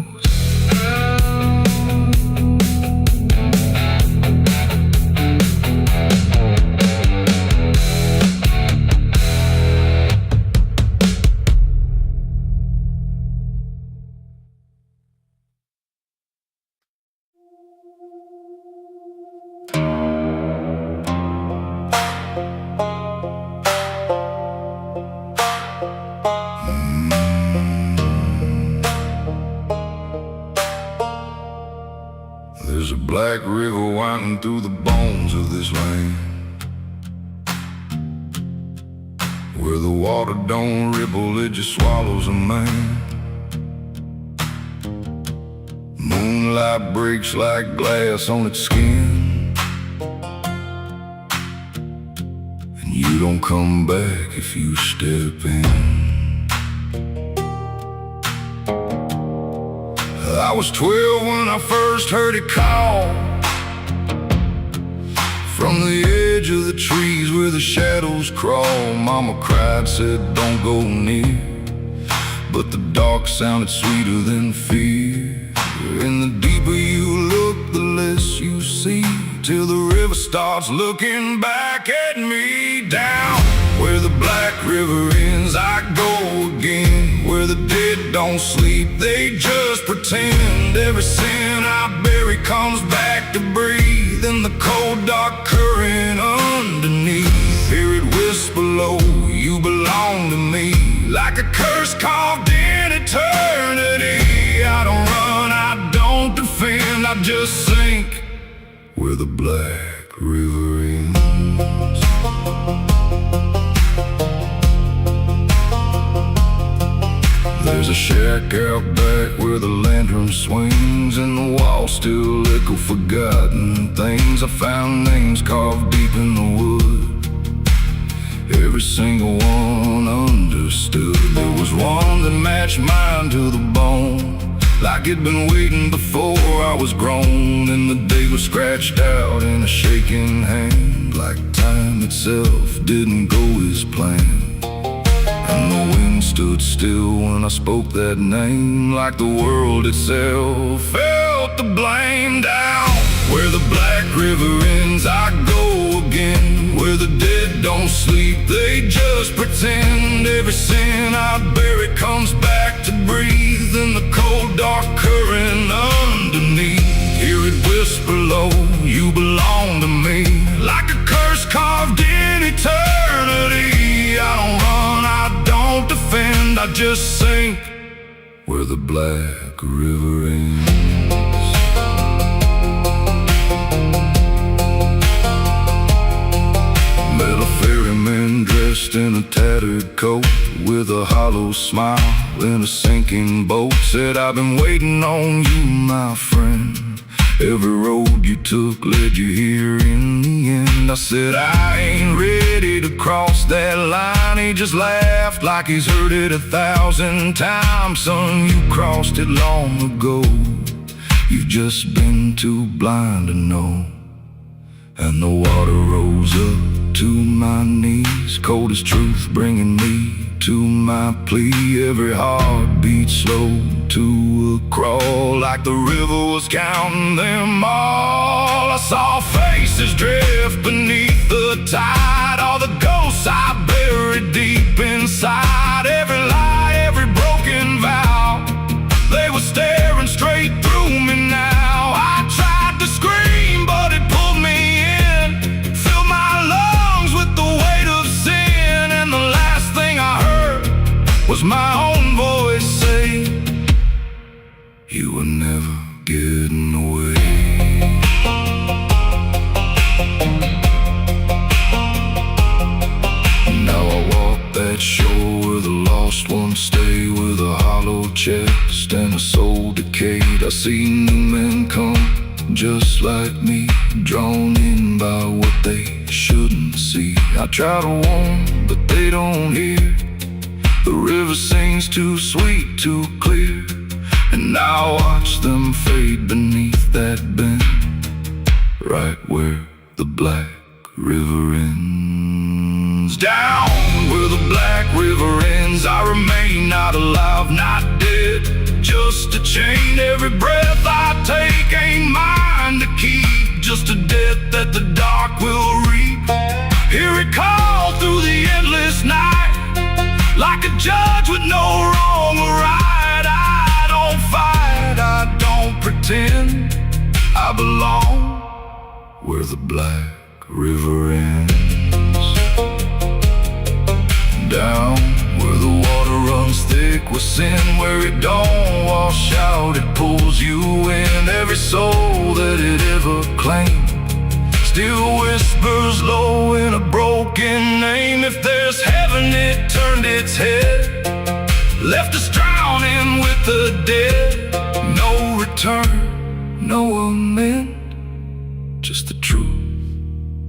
There's a black river winding through the bones of this land, where the water don't ripple, it just swallows a man. Moonlight breaks like glass on its skin, and you don't come back if you step in. I was 12 when I first heard it call, from the edge of the trees where the shadows crawl. Mama cried, said don't go near, but the dark sounded sweeter than fear. And the deeper you look, the less you see, till the river starts looking back at me. Down where the black river ends, I go again, where the dead don't sleep, they just pretend. Every sin I bury comes back to breathe in the cold dark current underneath. Hear it whisper low, you belong to me, like a curse carved in eternity. I don't run, I don't defend, I just sink where the black river ends. There's a shack out back where the lantern swings, and the walls still echo forgotten things. I found names carved deep in the wood, every single one understood. There was one that matched mine to the bone, like it'd been waiting before I was grown. And the day was scratched out in a shaking hand, like time itself didn't go as planned. And the wind stood still when I spoke that name, like the world itself felt the blame. Down where the black river ends, I go again, where the dead don't sleep, they just pretend. Every sin I bury comes back to breathe in the cold dark current underneath. Hear it whisper low, you belong to me, like a curse carved in eternity. I don't run, I don't defend, I just sink where the black river ends. Met a ferryman dressed in a tattered coat, with a hollow smile in a sinking boat. Said, I've been waiting on you, my friend. Every road you took led you here in the end. I said, I ain't ready to cross that line. He just laughed like he's heard it 1,000 times. Son, you crossed it long ago, you've just been too blind to know. And the water rose up to my knees, cold as truth, bringing me to my plea. Every heartbeat slow to a crawl, like the river was counting them all. I saw faces drift beneath the tide, all the ghosts I buried deep inside. Every lie, every broken vow, they were staring straight through me now. I tried to scream, but it pulled me in, filled my lungs with the weight of sin. And the last thing I heard was my own voice say, you were never getting away. seen new men come just like me, drawn in by what they shouldn't see. I try to warn, but they don't hear. The river sings too sweet, too clear, and I watch them fade beneath that bend, right where the black river ends. Down where the black river ends, I remain not alive, not dead, just a chain. Every breath I take ain't mine to keep, just a death that the dark will reap. Hear it call through the endless night, like a judge with no wrong or right. I don't fight, I don't pretend, I belong where the black river ends. Down where the water runs thick with sin, where it don't wash out, it pulls you in. Every soul that it ever claimed still whispers low in a broken name. If there's heaven, it turned its head, left us drowning with the dead. No return, no amend, just the truth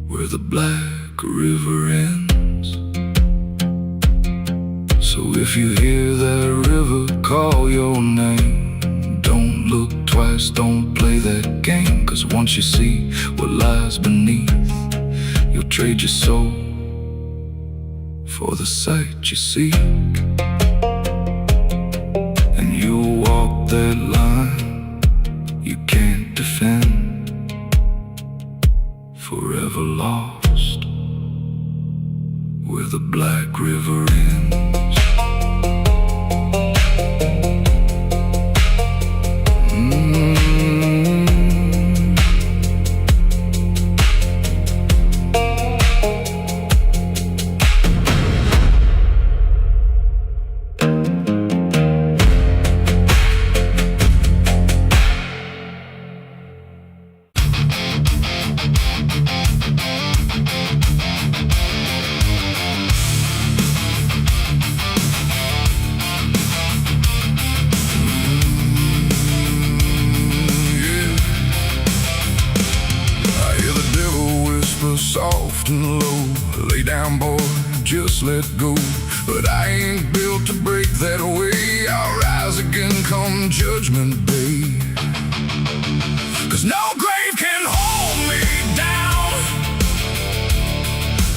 where the black river ends. So if you hear that river call your name, don't look twice, don't play that game. Cause once you see what lies beneath, you'll trade your soul for the sight you seek. And you'll walk that line you can't defend, forever lost where the black river ends. Soft and low, lay down boy, just let go. But I ain't built to break that way. I'll rise again come judgment day. Cause no grave can hold me down.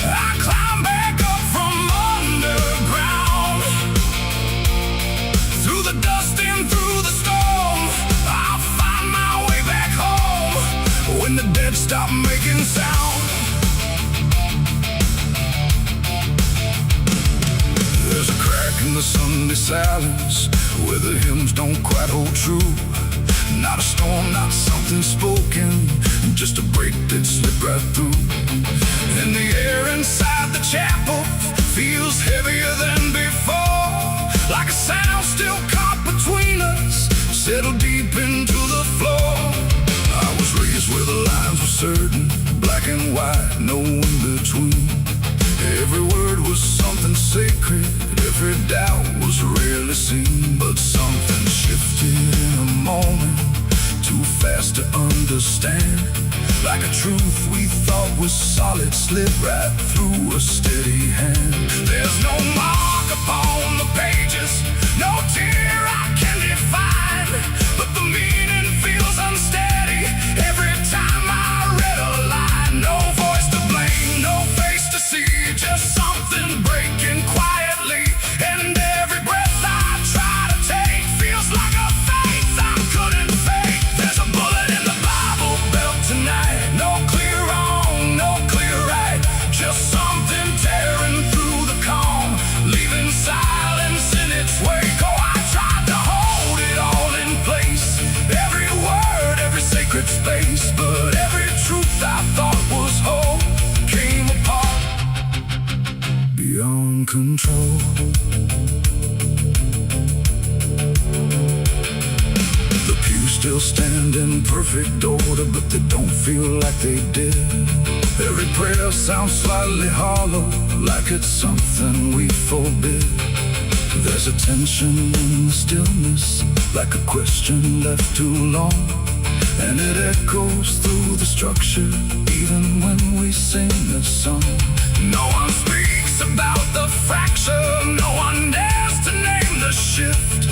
I climb back up from underground, through the dust and through the storm. I'll find my way back home when the dead stop making sound. There's a crack in the Sunday silence where the hymns don't quite hold true. Not a storm, not something spoken, just a break that slipped right through. And the air inside the chapel feels heavier than before, like a sound still caught between us, settled deep into the floor. I was raised where the lines were certain, black and white, no in between. Every word was something sacred, every doubt was rarely seen. But something shifted in a moment, too fast to understand. Like a truth we thought was solid slipped right through a steady hand. There's no mark upon the pages, no tear I can define, but the meaning feels unsteady every time I read a line. No voice to blame, no face to see, just something breaking quietly. And every breath I try to take feels like a faith I couldn't fake. There's a bullet in the Bible belt tonight, no clear wrong, no clear right, just something tearing through the calm, leaving silence in its wake. Oh, I tried to hold it all in place, every word, every sacred space, but every truth I thought was whole came apart beyond control. The pews still stand in perfect order, but they don't feel like they did. Every prayer sounds slightly hollow, like it's something we forbid. There's a tension in the stillness, like a question left too long, and it echoes through the structure, even when we sing a song. No one speaks about the fracture, no one dares to name the shift,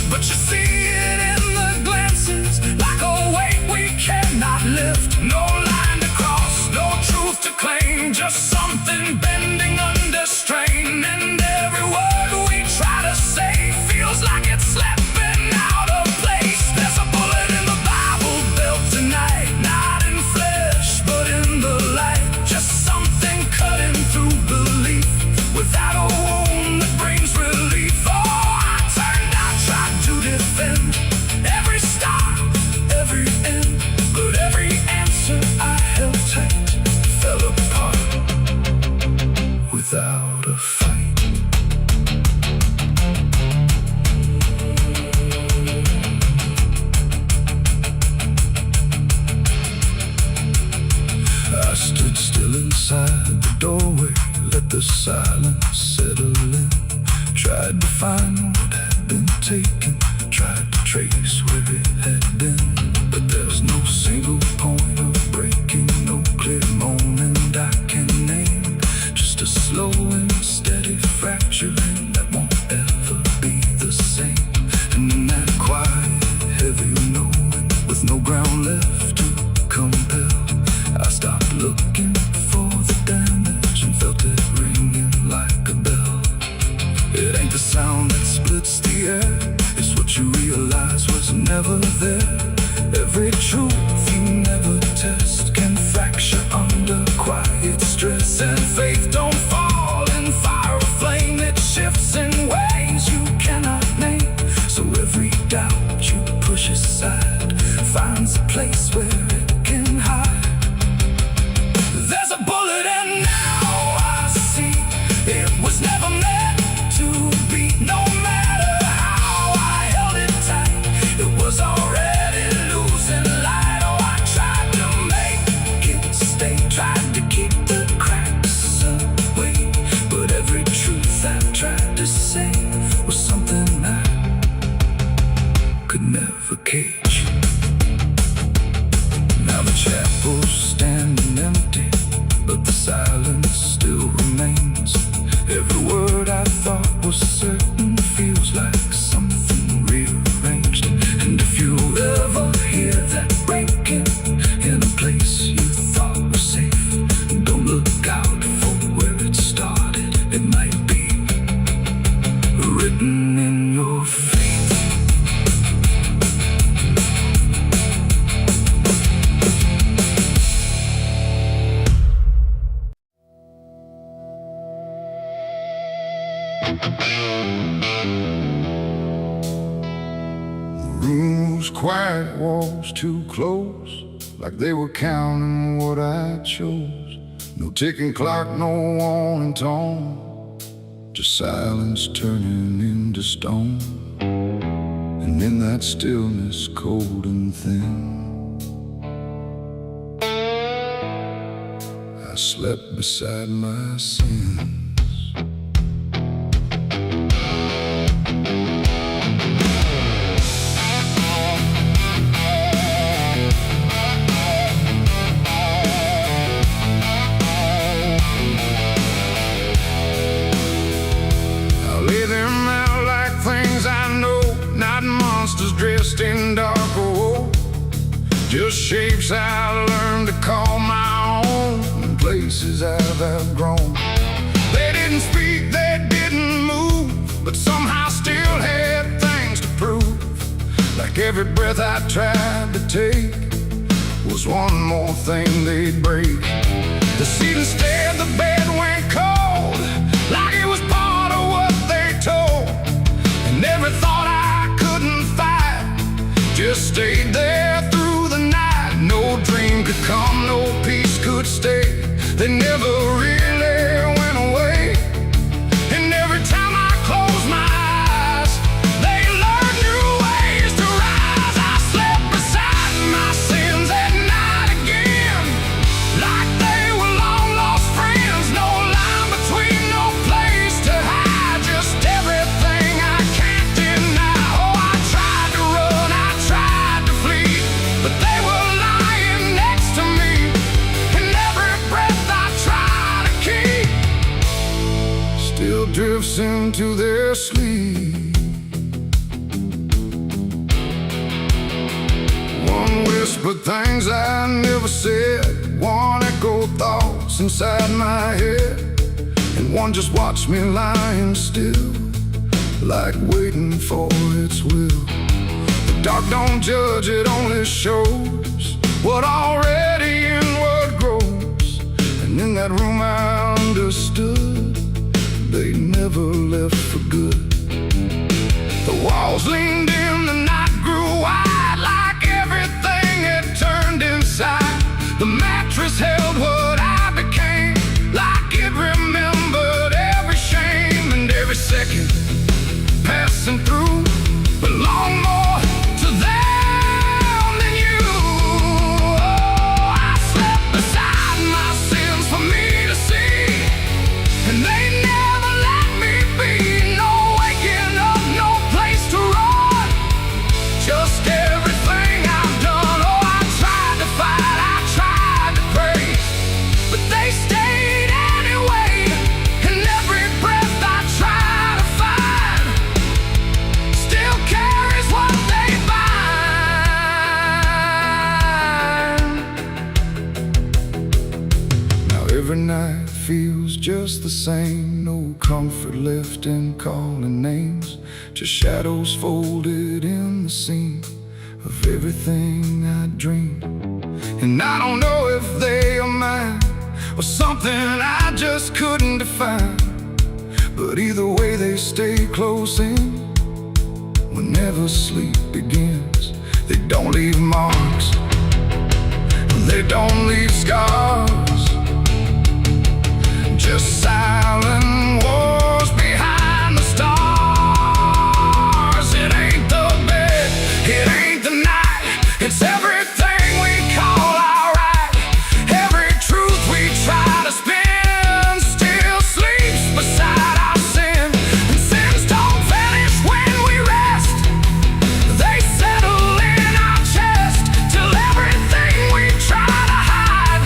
but you see it in the glances, like a weight we cannot lift. No line to cross, no truth to claim, just something bending under strain. And every word we try to say feels like it's slipping out of place. There's a bullet in the Bible built tonight, not in flesh but in the light. Just something cutting through belief, without a wound that brings relief. Oh, I turned, I tried to defend every start, every end, but every answer I held tight fell apart without a fight. I stood still inside the doorway, let the silence settle in. Tried to find what had been taken, tried to trace where it had been, but there's no single point of breaking, no clear moment I can name. Just a slow and steady fracturing that won't ever be the same. And in that quiet, heavy knowing, with no ground left to compel, I stopped looking for the damage and felt it ringing like a bell. It ain't the sound that splits the air, it's what you realize was never there. Every truth you never test can fracture under quiet stress. And faith don't fall in fire or flame, it shifts in ways you cannot name. So every doubt you push aside finds a place where it can hide. There's a bullet and now I see it was never meant to be. No matter how I held it tight, it was already losing light. Oh, I tried to make it stay, tried to keep the cracks away, but every truth I tried to say was something I could never cage. Now the chapel's standing empty, but the silence still remains. Every word I thought was certain feels like something rearranged. And if you ever hear that breaking in a place you thought was safe, don't look out for where it started. It might be written in your fate. The room was quiet, walls too close, like they were counting what I chose. No ticking clock, no warning tone, just silence turning into stone. And in that stillness, cold and thin, I slept beside my sins. Dressed in dark wool, just shapes I learned to call my own, and places I've outgrown. They didn't speak, they didn't move, but somehow still had things to prove. Like every breath I tried to take was one more thing they'd break. The ceiling stared, the bed went cold, like it was part of what they told. And every thought I couldn't fight just stayed there through the night. No dream could come, no peace could stay. They never really went away. And every time I close my eyes, they learned new ways to rise. I slept beside my sins at night again, like they were long lost friends. drifts into their sleep. One whispered things I never said, one echoed thoughts inside my head, and one just watched me lying still, like waiting for its will. The dark don't judge, it only shows what already inward grows. And in that room I understood they never left for good. The walls leaned in, the night grew wide, like everything had turned inside. The mattress held what I became, like it remembered every shame and every second passing through belonged more to them than you. Oh, I slept beside my sins for me to see, and they never let me be. No waking up, no place to run, just everything I've done. Oh, I tried to fight, I tried to pray, but they stayed anyway. And every breath I try to find still carries what they bind. Now every night feels just the same, no comfort left in calling names, just shadows folded in the seam of everything I dreamed. And I don't know if they are mine or something I just couldn't define, but either way they stay close in whenever sleep begins. They don't leave marks, they don't leave scars, just silent wars behind the stars. It ain't the bed, it ain't the night, it's everything we call our right. Every truth we try to spin still sleeps beside our sin. And sins don't vanish when we rest, they settle in our chest till everything we try to hide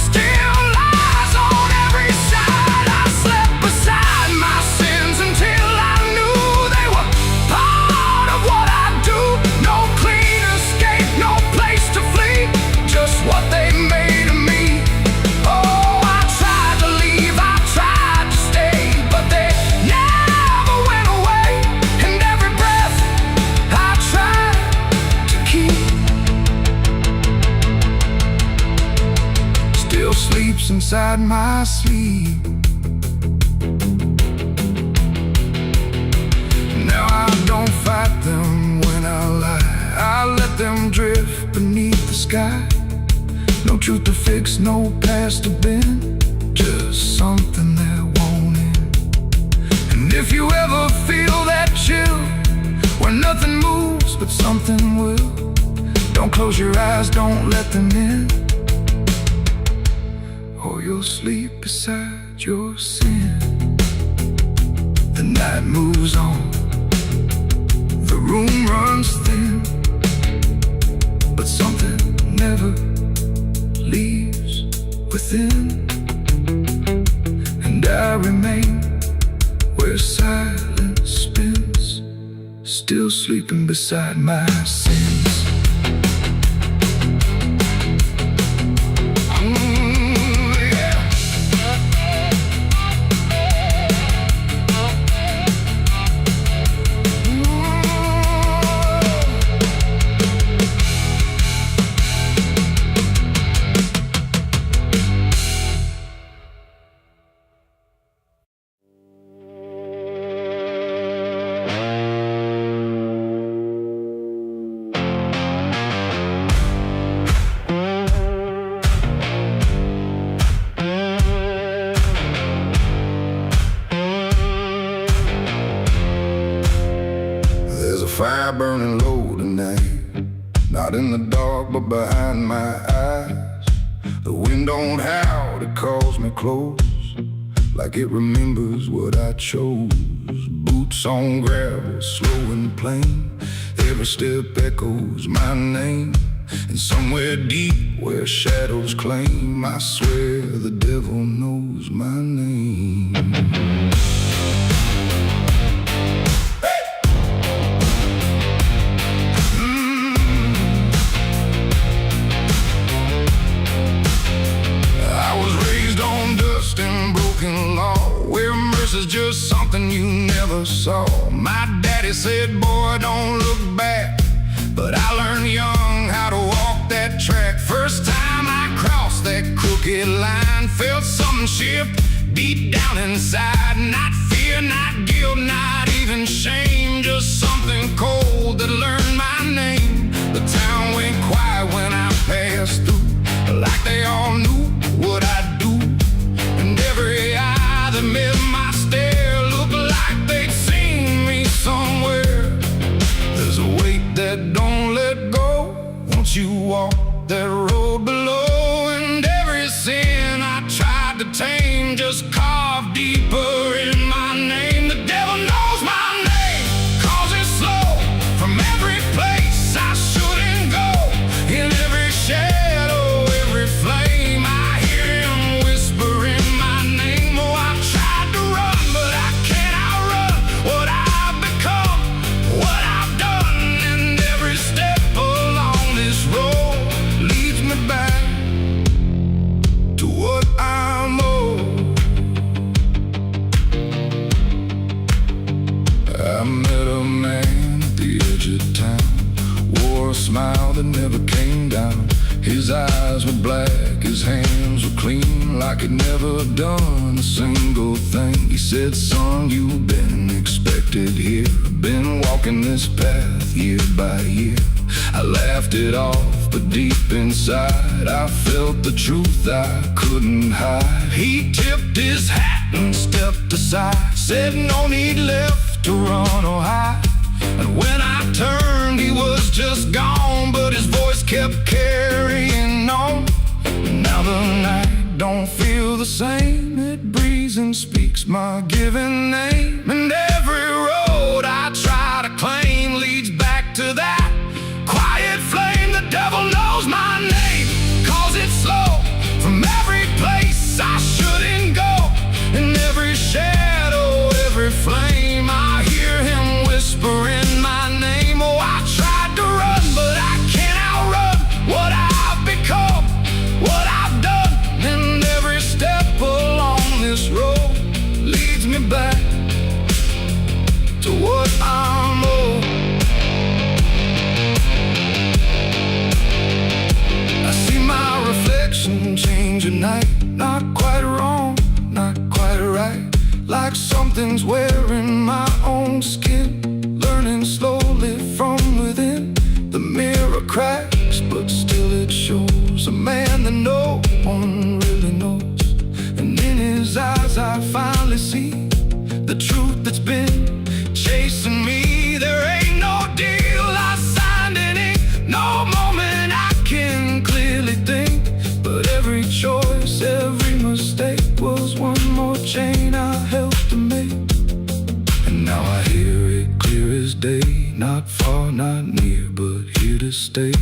still lies on every side. I slept beside my sins until I knew they were part of what I do. No clean escape, no place to flee, just what they made of me. Oh, I tried to leave, I tried to stay, but they never went away. And every breath I tried to keep still sleeps inside my sleep. Now I don't fight them when I lie, I let them drift beneath the sky. No truth to fix, no past to bend, just something that won't end. And if you ever feel that chill where nothing moves but something will, don't close your eyes, don't let them in, or you'll sleep beside your sin. The night moves on, the room runs thin, but something never leaves within. And I remain where silence spins, still sleeping beside my sins. Fire burning low tonight, not in the dark but behind my eyes. The wind don't howl, it calls me close, like it remembers what I chose. Boots on gravel, slow and plain, every step echoes my name. And somewhere deep where shadows claim, I swear the devil knows my name. worse is just something you never saw. My daddy said, boy, don't look back, but I learned young how to walk that track. First time I crossed that crooked line, felt something shift deep down inside. Not fear, not guilt, not even shame, just something cold that learned my name. The town went quiet when I passed through, like they all knew what I'd do. And every eye that met my stare looked like they'd seen me somewhere. There's a weight that don't let go once you walk that road below. And every sin I tried to tame just carved deeper in my name. The devil knows my name, 'cause it's slow from every place I shouldn't go. In every shadow, every flame, I hear him whispering my name. Oh, I've tried to run, but I can't outrun what I've become, what I've done. And every step along this road leads me back to what I'm owed. I met a man at the edge of town, wore a smile that never came down. His eyes were black, his hands were clean, like he'd never done a single thing. He said, son, you've been expected here, been walking this path year by year. I laughed it off, but deep inside I felt the truth I couldn't hide. He tipped his hat and stepped aside, said no need left to run or hide. And when I turned, he was just gone, but his voice kept carrying on. Now the night don't feel the same, it breathes and speaks my given name. And every road I try to claim leads back to that quiet flame. The devil knows my name, 'cause it's slow from every place I shouldn't go. In every shadow, every flame, I hear him whispering my name. Oh, I tried to run, but I can't outrun what I've become, what I've done. And every step along this road leads me back to what I'm owed. I see my reflection change at night, not quite wrong, not quite right, like something's wearing my own skin, learning slowly from within. The mirror cracks, but still it shows a man that no one really knows. And in his eyes I finally see the truth that's been chasing me. There ain't no deal I signed in ink, no moment I can clearly think, but every choice, every mistake was one more chain I helped to make. And now I hear it clear as day, not far, not near, but here to stay.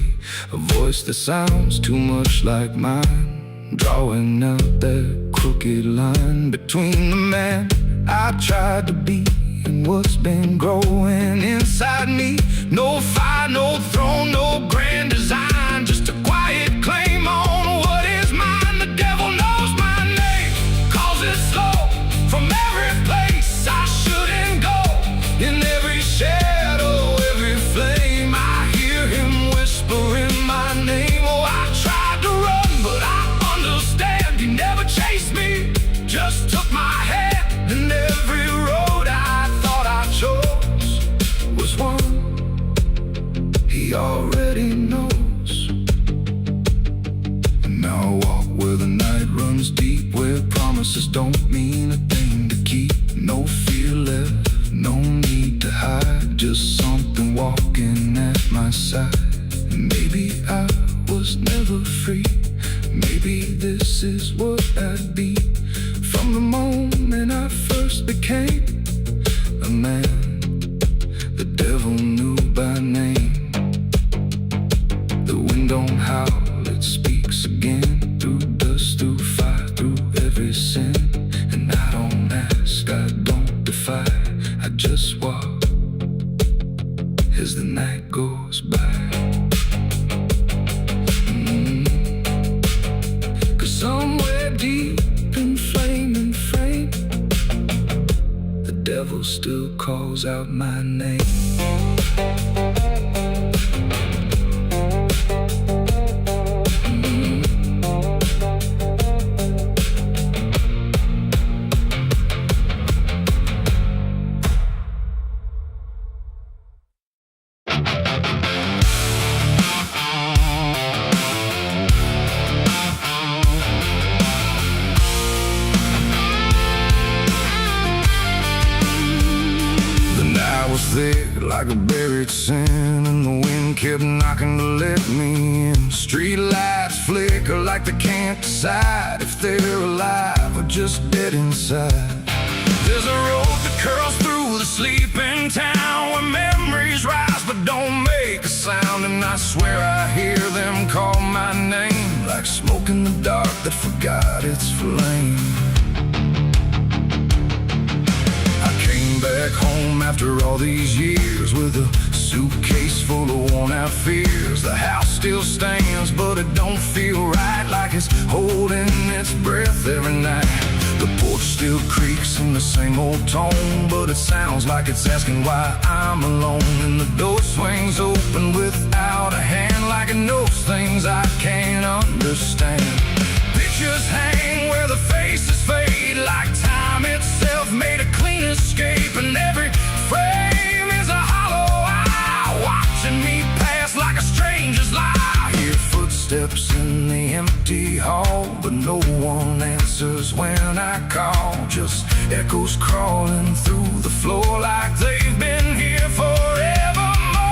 A voice that sounds too much like mine, drawing out that crooked line between the man I tried to be and what's been growing inside me. No fire, no throne, no grand design, just a quiet claim on what is mine. The devil knows my name, 'cause it's slow from every place I shouldn't go. In every shadow, every flame, I hear him whispering my name. Oh, I tried to run, but I understand he never chased me, just took my hand. And every road I thought I chose was one he already knows. And now I walk where the night runs deep, where promises don't mean a thing to keep. No fear left, no need to hide, just something walking at my side. Maybe I was never free, maybe this is what I'd be. From the moment I first became a man, the devil knew by name. The wind don't howl, it speaks again, through dust, through fire, through every sin. And I don't ask, I don't defy, I just walk as the night goes by. 'Cause somewhere deep in flame and frame, soulful still calls out my name. Thick like a buried sin, and the wind kept knocking to let me in. Street lights flicker like they can't decide if they're alive or just dead inside. There's a road that curls through the sleeping town where memories rise but don't make a sound, and I swear I hear them call my name like smoke in the dark that forgot its flame. Back home after all these years with a suitcase full of worn-out fears. The house still stands, but it don't feel right, like it's holding its breath every night. The porch still creaks in the same old tone, but it sounds like it's asking why I'm alone. And the door swings open without a hand, like it knows things I can't understand. Pictures hang where the faces fade, like time itself made a clean escape. And every frame is a hollow eye, watching me pass like a stranger's lie. I hear footsteps in the empty hall, but no one answers when I call. Just echoes crawling through the floor like they've been here forevermore.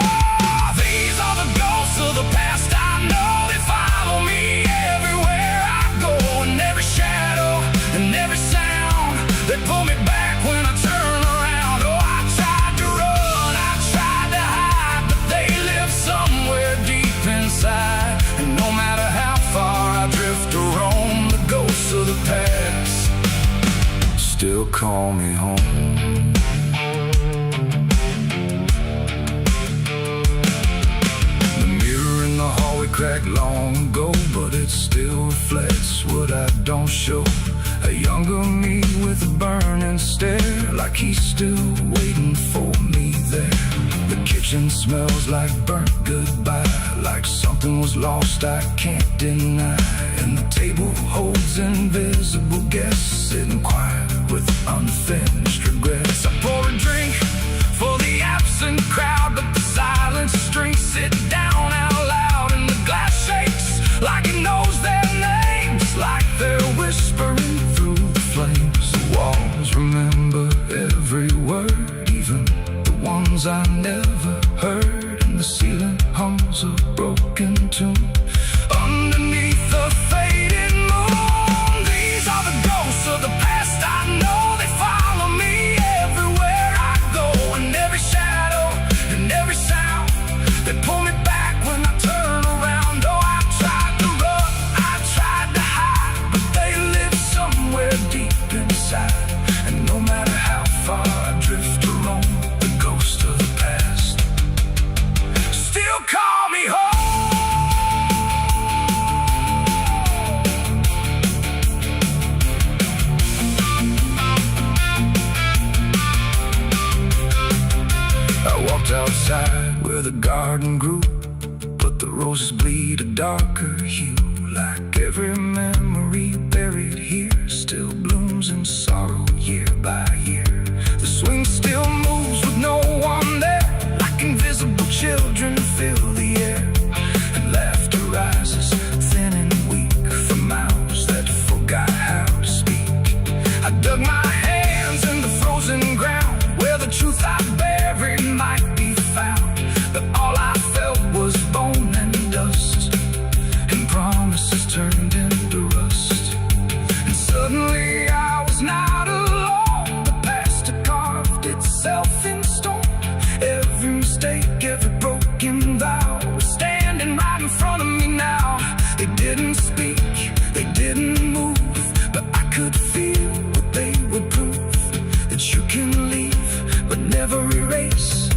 These are the ghosts of the past I know. They follow me everywhere I go, and every shadow and every sound, they pull me back when I turn around. Oh, I tried to run, I tried to hide, but they live somewhere deep inside. And no matter how far I drift or roam, the ghosts of the past still call me home. The mirror in the hallway cracked long ago, but it still reflects what I don't show. A younger me with a burning stare, like he's still waiting for me there. The kitchen smells like burnt goodbye, like something was lost I can't deny. And the table holds invisible guests, sitting quiet with unfinished regrets. I pour a drink for the absent crowd, but the silence drinks sit down out loud. And the glass shakes like it knows their names, like they're whispering through the flames. The walls remember every word, even the ones I never heard. And the ceiling hums a broken tune underneath the fading moon. These are the ghosts of the past I know. They follow me everywhere I go, and every shadow and every sound, they pull me back when I turn around. Oh, I tried to run, I tried to hide, but they live somewhere deep inside. And no matter how far I drift or roam, the ghost of the past still call me home. I walked outside where the garden grew, but the roses bleed a darker hue. Like every memory buried here still blooms in sorrow year by year. The swing still moves with no one there, like invisible children fill the air. And laughter rises thin and weak from mouths that forgot how to speak. I dug my hands in the frozen ground where the truth I buried might be found. But all I felt was bone and dust, and promises turned into rust. And suddenly I was not alone. The past had carved itself in stone. Every mistake, every broken vow was standing right in front of me now. They didn't speak, they didn't move, but I could feel what they would prove. That you can leave, but never erase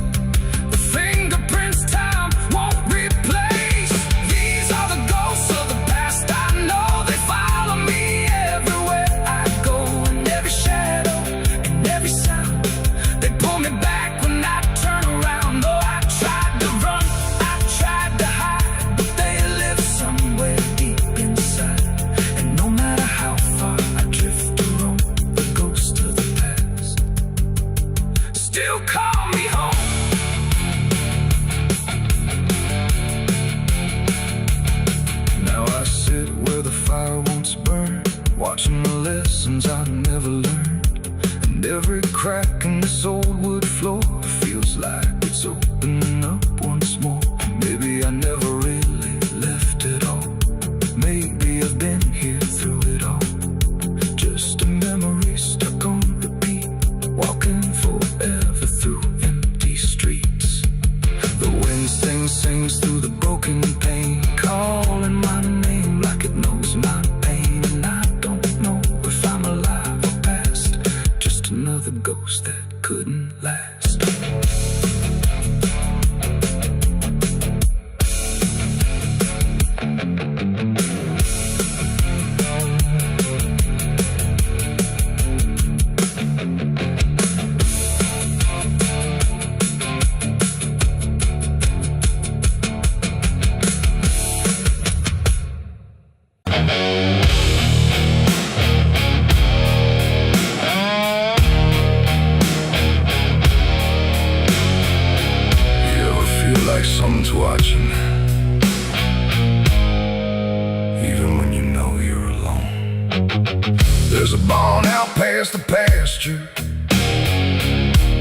the fingerprints time won't replace. These are the ghosts of the past I know. They follow me everywhere I go, and every shadow and every sound, they still call me home. Now I sit where the fire once burned, watching the lessons I never learned. And every crack in this old wood floor feels like it's opening up once more. Maybe I never really left it all. Maybe I've been here through it all. Just a memory stuck on repeat, walking forever through empty streets. The wind sings through the broken pane, calling my name like it knows my pain. And I don't know if I'm alive or past, just another ghost that couldn't last. Like someone's watching, even when you know you're alone. There's a barn out past the pasture,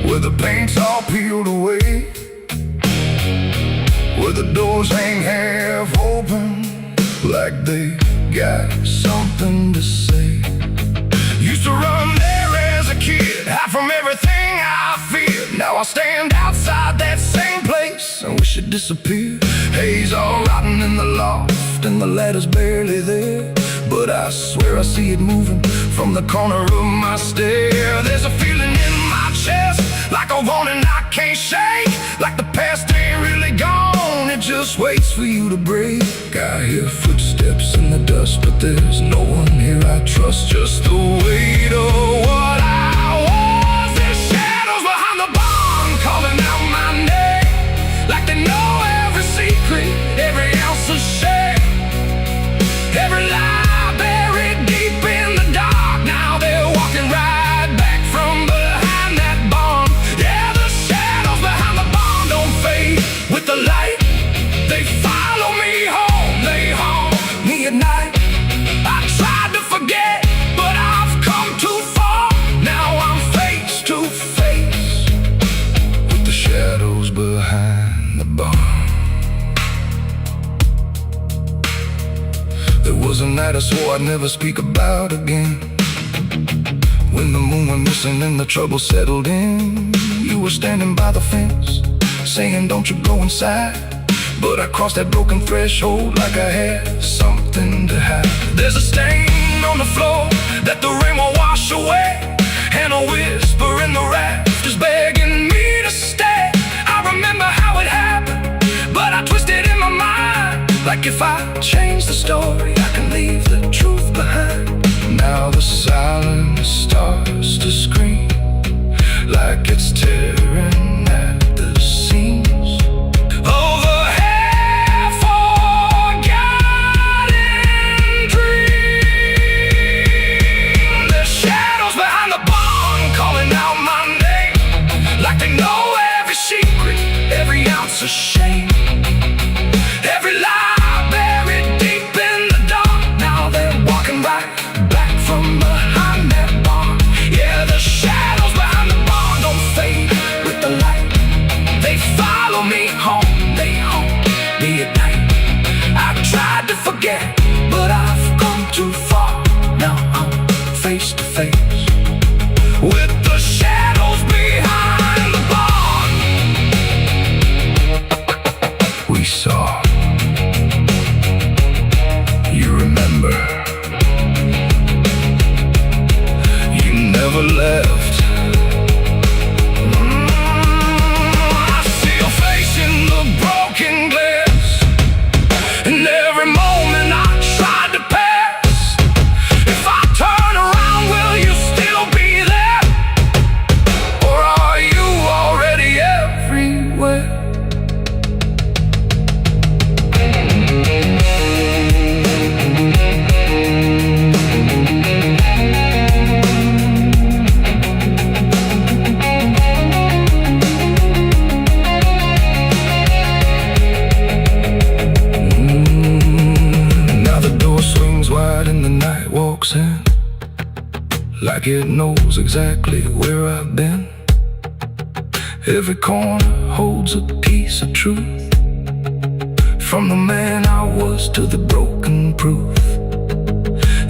where the paint's all peeled away, where the doors hang half open, like they got something to say. Used to run there as a kid, hide from everything I feared. Now I stand outside that same place, I wish it disappeared. Haze all rotten in the loft, and the ladder's barely there, but I swear I see it moving from the corner of my stair. There's a feeling in my chest, like a warning I can't shake, like the past ain't really gone, it just waits for you to break. I hear footsteps in the dust, but there's no one here I trust. Just the weight of what I was. There's shadows behind the barn, calling out my name, like they know every secret, every ounce of shame, every lie buried deep in the dark. Now they're walking right back from behind that barn. Yeah, the shadows behind the barn don't fade with the light. They follow me home, they haunt me at night. I tried to forget, but I've come too far. Now I'm face to face with the shadows behind the barn. There was a night I swore I'd never speak about again, when the moon went missing and the trouble settled in. You were standing by the fence, saying don't you go inside, but I crossed that broken threshold like I had something to hide. There's a stain on the floor that the rain will wash away, and a whisper in the rafters begging me to stay. I remember how it happened, but I twisted in my mind, like if I change the story, I can leave the truth behind. Now the silence starts to scream, like it's tearing at the seams. Over half-forgotten dreams. There's shadows behind the barn, calling out my name, like they know every secret, every ounce of shame, every lie buried deep in the dark. Now they're walking right back from behind that barn. Yeah, the shadows behind the barn don't fade with the light. They follow me home, they haunt me at night. I tried to forget, but I've come too far. Now I'm face to face with the shadows behind the barn. We saw, you remember, you never left. I see your face in the broken glass, and every moment I tried to pass. If I turn around, will you still be there? like it knows exactly where I've been. Every corner holds a piece of truth, from the man I was to the broken proof.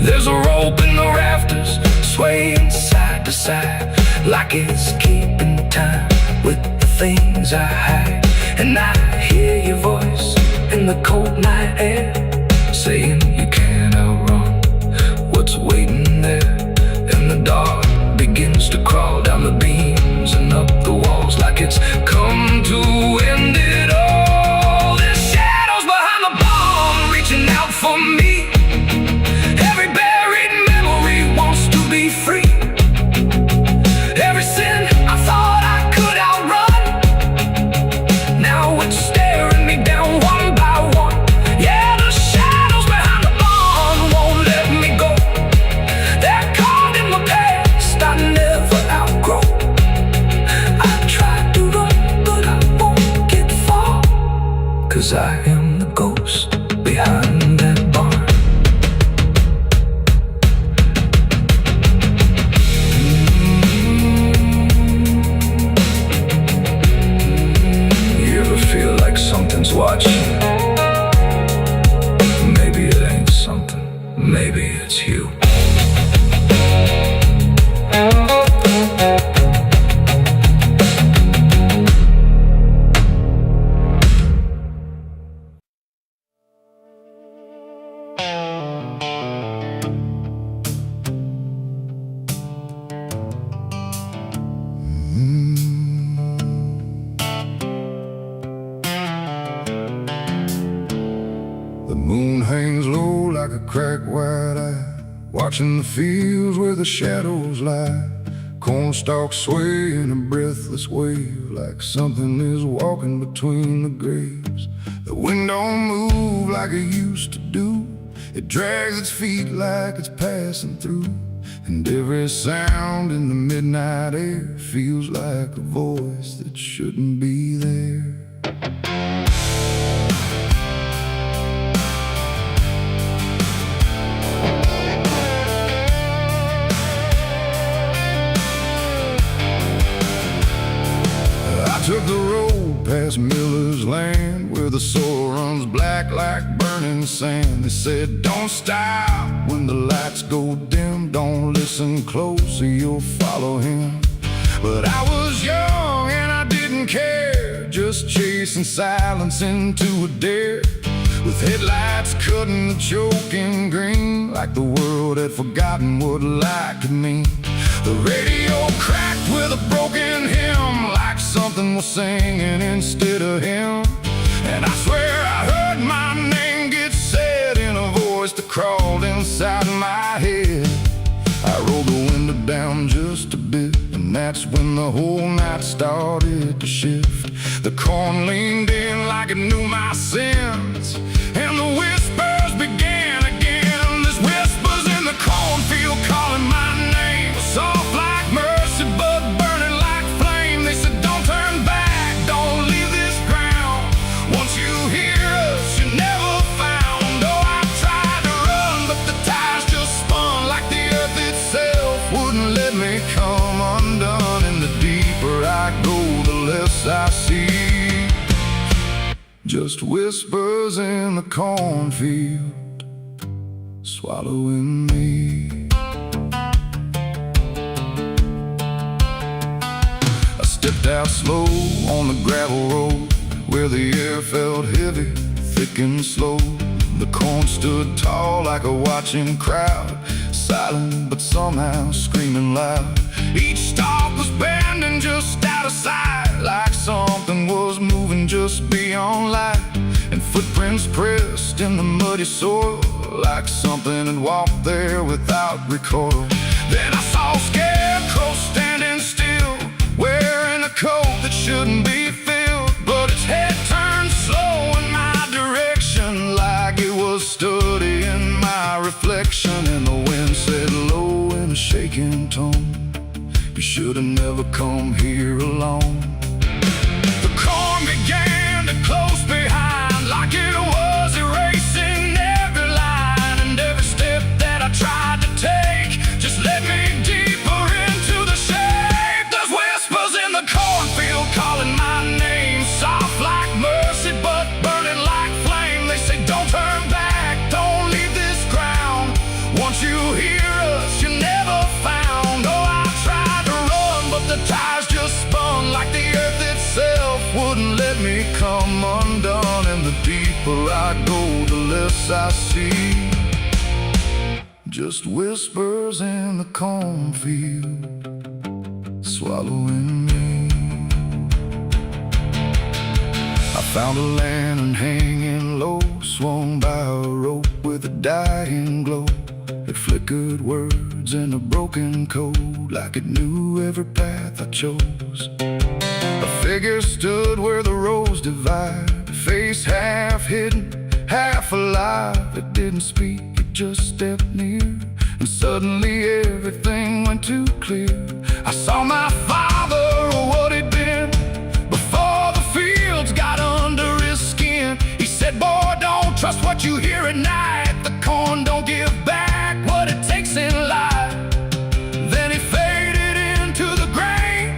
There's a rope in the rafters, swaying side to side, like it's keeping time with the things I hide. And I hear your voice in the cold night air, saying you can't outrun what's waiting there. And the dark begins to crawl down the beams and up the walls, like it's come to end it all. There's shadows behind the bomb, reaching out for me. Every buried memory wants to be free. Every sin I thought I could outrun, now it's staring me down one by one. Yeah, the shadows behind the bomb won't let me go. They're caught in the past I never outgrow. I try to run, but I won't get far, 'cause I am the ghost behind that barn. You ever feel like something's watching? Maybe it ain't something, maybe it's you. The moon hangs low like a cracked white eye, watching the fields where the shadows lie. Corn stalks sway in a breathless wave, like something is walking between the graves. The wind don't move like it used to do, it drags its feet like it's passing through. And every sound in the midnight air feels like a voice that shouldn't be there. I took the road past Miller's land, where the soil runs black like burning sand. They said, don't stop when the lights go dim, don't listen close or you'll follow him. But I was young and I didn't care, just chasing silence into a dare, with headlights cutting the choking green, like the world had forgotten what light could mean. The radio cracked with a broken hymn, like something was singing instead of him. And I swear I heard my name get said in a voice that crawled inside my head. I rolled the window down just a bit, and that's when the whole night started to shift. The corn leaned in like it knew my sins, and the whispers began again. There's whispers in the cornfield calling my name, soft like mercy but burning like flame. They said, don't turn back, don't leave this ground. Once you hear us, you're never found. Oh, I tried to run, but the tires just spun, like the earth itself wouldn't let me come undone. And the deeper I go, the less I see, just whispers in the cornfield swallowing me. I stepped out slow on the gravel road, where the air felt heavy, thick and slow. The corn stood tall like a watching crowd, silent but somehow screaming loud. Each stalk was bending just out of sight, like something was moving just beyond light. And footprints pressed in the muddy soil, like something had walked there without recoil. Then I saw a scarecrow standing still, wearing a coat that shouldn't be filled, but its head turned slow in my direction, like it was studying my reflection. And the wind said low in a shaking tone, you should have never come here alone. The corn began to close behind, like it was erasing every line. And every step that I tried to take just led me deeper I go, the less I see. Just whispers in the cornfield, swallowing me. I found a lantern hanging low, swung by a rope with a dying glow. It flickered words in a broken code, like it knew every path I chose. A figure stood where the roads divide, face half hidden, half alive. It didn't speak, it just stepped near, and suddenly everything went too clear. I saw my father, or what he'd been, before the fields got under his skin. He said, boy, don't trust what you hear at night. The corn don't give back what it takes in life. Then he faded into the grain,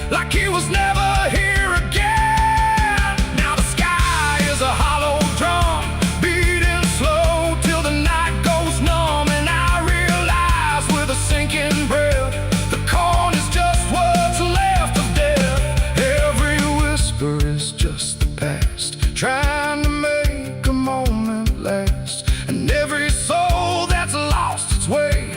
like he was never here again. Now the sky is a hollow drum, beating slow till the night goes numb. And I realize with a sinking breath, the corn is just what's left of death. Every whisper is just the past, trying to make a moment last. And every soul that's lost its way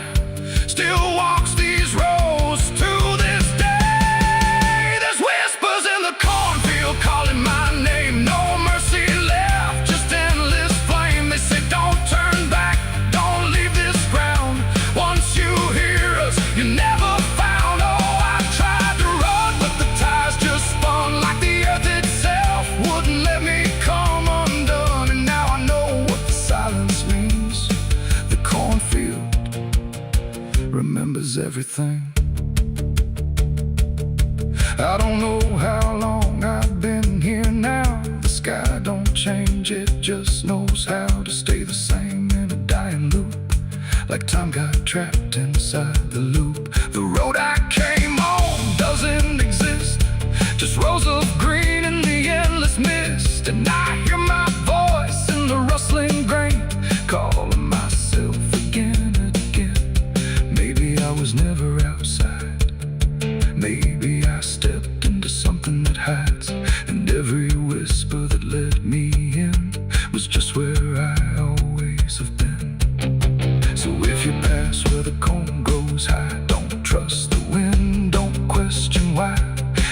still walks these roads to this day. There's whispers in the cornfield calling my name. No mercy left, just endless flame. They say don't turn back, don't leave this ground. Once you hear us, you never found. Oh, I tried to run, but the ties just spun, like the earth itself wouldn't let me come undone. And now I know what the silence means. The cornfield remembers everything. I don't know how long I've been here now. The sky don't change, it just knows how to stay the same in a dying loop, like time got trapped inside the loop. The road I came on doesn't exist, just rows of green in the endless mist. And I hear my voice in the rustling grain, calling myself again and again. Maybe I was never outside, maybe I stepped into something that hides. And every whisper that led me in was just where I always have been. So if you pass where the corn grows high, don't trust the wind, don't question why.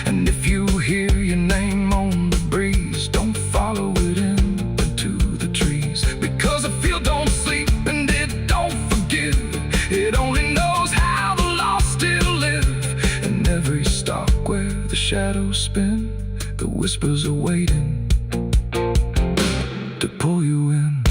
And if you hear your name on the breeze, don't follow it into the trees. Because the field don't sleep and it don't forgive, it only knows how the lost still live. And every stalk where the shadows spin, the whispers are waiting to pull you in.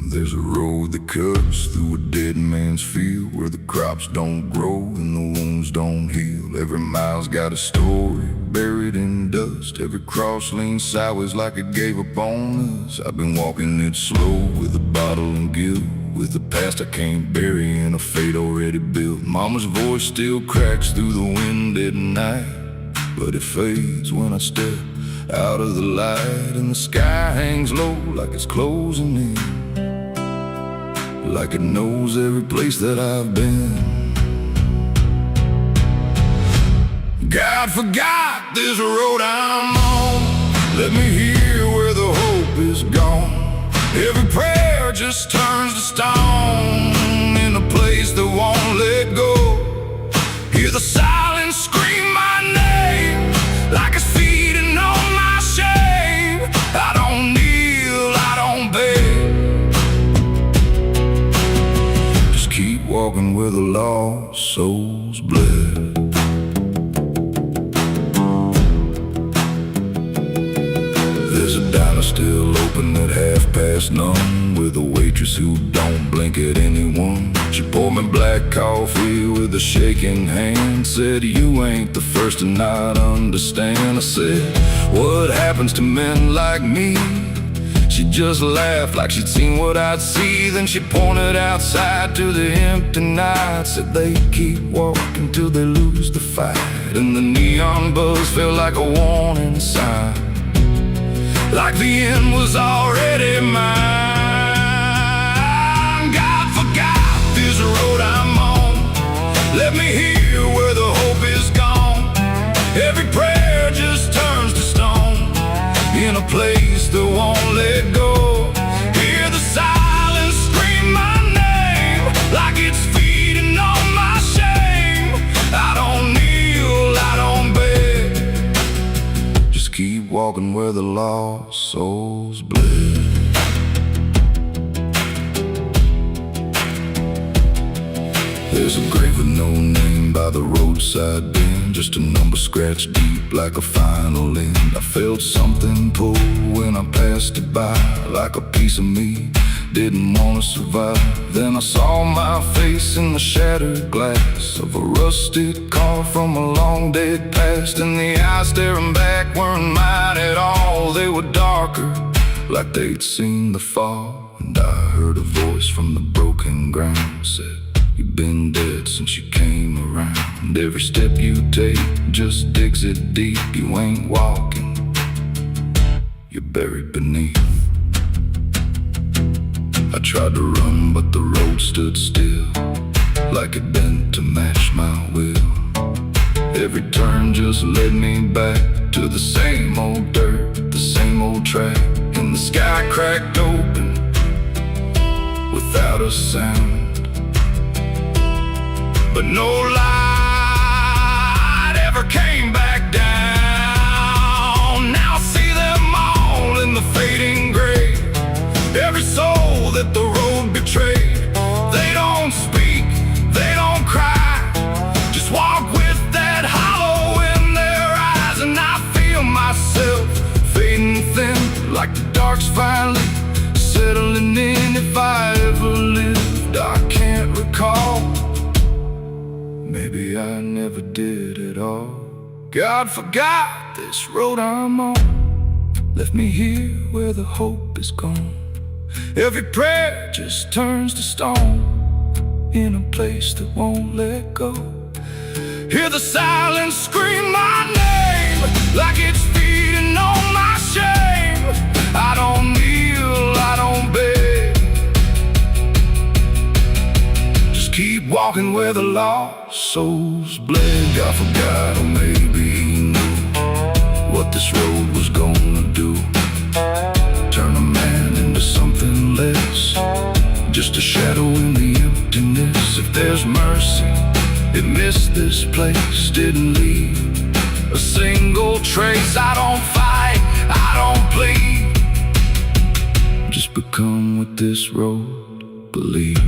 There's a road that cuts through a dead man's field, where the crops don't grow and the wounds don't heal. Every mile's got a story buried in dust, every cross leans sideways like it gave up on us. I've been walking it slow with a bottle and guilt, with the past I can't bury in a fate already built. Mama's voice still cracks through the wind at night, but it fades when I step out of the light. And the sky hangs low like it's closing in, like it knows every place that I've been. God forgot this road I'm on, let me hear where the hope is gone. Every prayer just turns to stone in a place that won't let go. Hear the silence scream my name, like it's feeding on my shame. I don't kneel, I don't beg, just keep walking where the lost souls bled. There's a diner still open at 9:30, with a waitress who don't blink at anyone. She poured me black coffee with a shaking hand, said, you ain't the first to not understand. I said, what happens to men like me? She just laughed like she'd seen what I'd see. Then she pointed outside to the empty night, said they keep walking till they lose the fight. And the neon buzz felt like a warning sign, like the end was already mine. God forgot this road I'm on. Let me hear where the hope is gone. Every prayer just turns to stone in a place that won't let go. Hear the silence scream my name like it's feeding on my shame. I don't kneel, I don't beg, just keep walking where the lost souls bled. There's a grave with no name by the roadside bend, just a number scratched deep like a final end. I felt something pull when I passed it by, like a piece of me didn't want to survive. Then I saw my face in the shattered glass of a rusted car from a long dead past, and the eyes staring back weren't mine at all. They were darker, like they'd seen the fall. And I heard a voice from the broken ground said, "You've been dead since you came around. Every step you take just digs it deep. You ain't walking, you're buried beneath." I tried to run, but the road stood still, like it bent to match my will. Every turn just led me back to the same old dirt, the same old track. And the sky cracked open without a sound, but no light ever came back down. Now I see them all in the fading gray, every soul that the road betrayed. They don't speak, they don't cry, just walk with that hollow in their eyes. And I feel myself fading thin, like the dark's finally settling in. If I ever lived, I can't recall. Maybe I never did at all. God forgot this road I'm on, left me here where the hope is gone. Every prayer just turns to stone in a place that won't let go. Hear the silence scream my name like it's feeding on my shame. I don't kneel, I don't beg, just keep walking where the lost souls bled. God forgot, or maybe he knew what this road was gonna do, turn a man into something less, just a shadow in the emptiness. If there's mercy, it missed this place, didn't leave a single trace. I don't fight, I don't plead, just become what this road believes.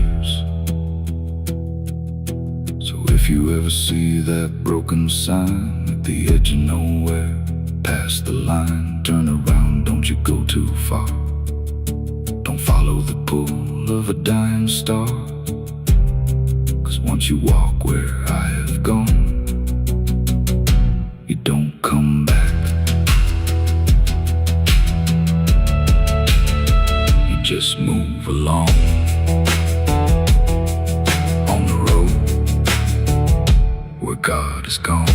If you ever see that broken sign at the edge of nowhere, past the line, turn around, don't you go too far. Don't follow the pull of a dying star, 'cause once you walk where I have gone, you don't come back. You just move along on the road where God is gone.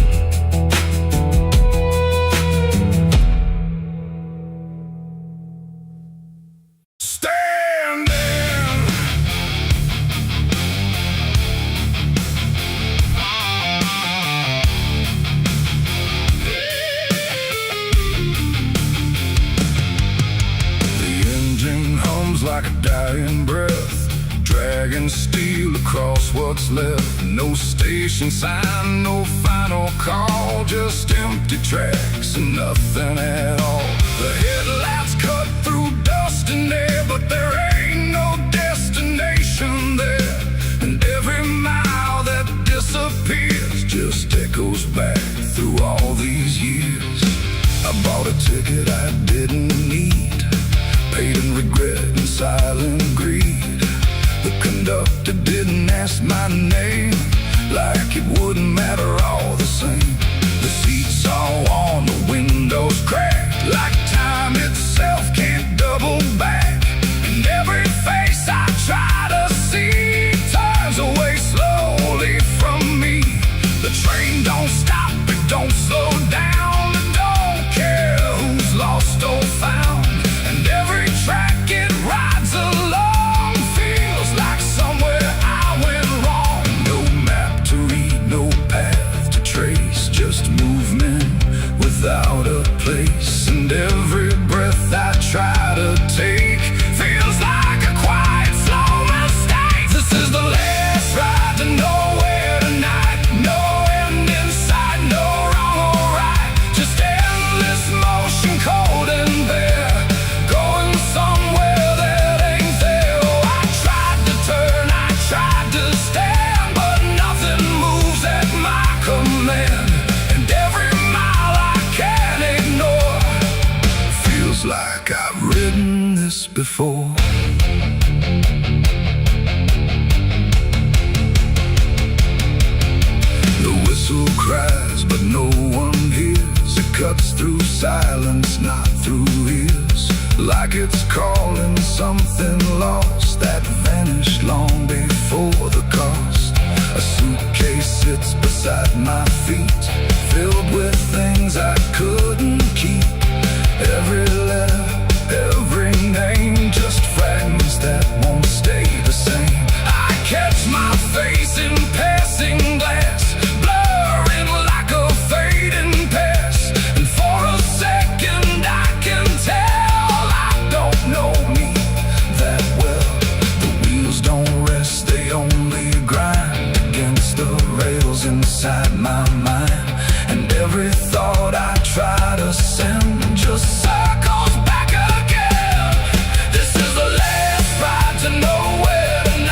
Standing, the engine hums like a dying breath, dragging steel across what's left. No station sign, no final call, just empty tracks and nothing at all. The headlights cut through dust and air, but there ain't no destination there. And every mile that disappears just echoes back through all these years. I bought a ticket I didn't need, paid in regret and silent greed. The conductor didn't ask my name, like it wouldn't matter all the same. The seats all on, the windows cracked, like time itself can't double back. Feels like I've ridden this before. The whistle cries, but no one hears. It cuts through silence, not through ears. Like it's calling something lost that vanished long before the cost. A suitcase sits beside my feet, filled with things I could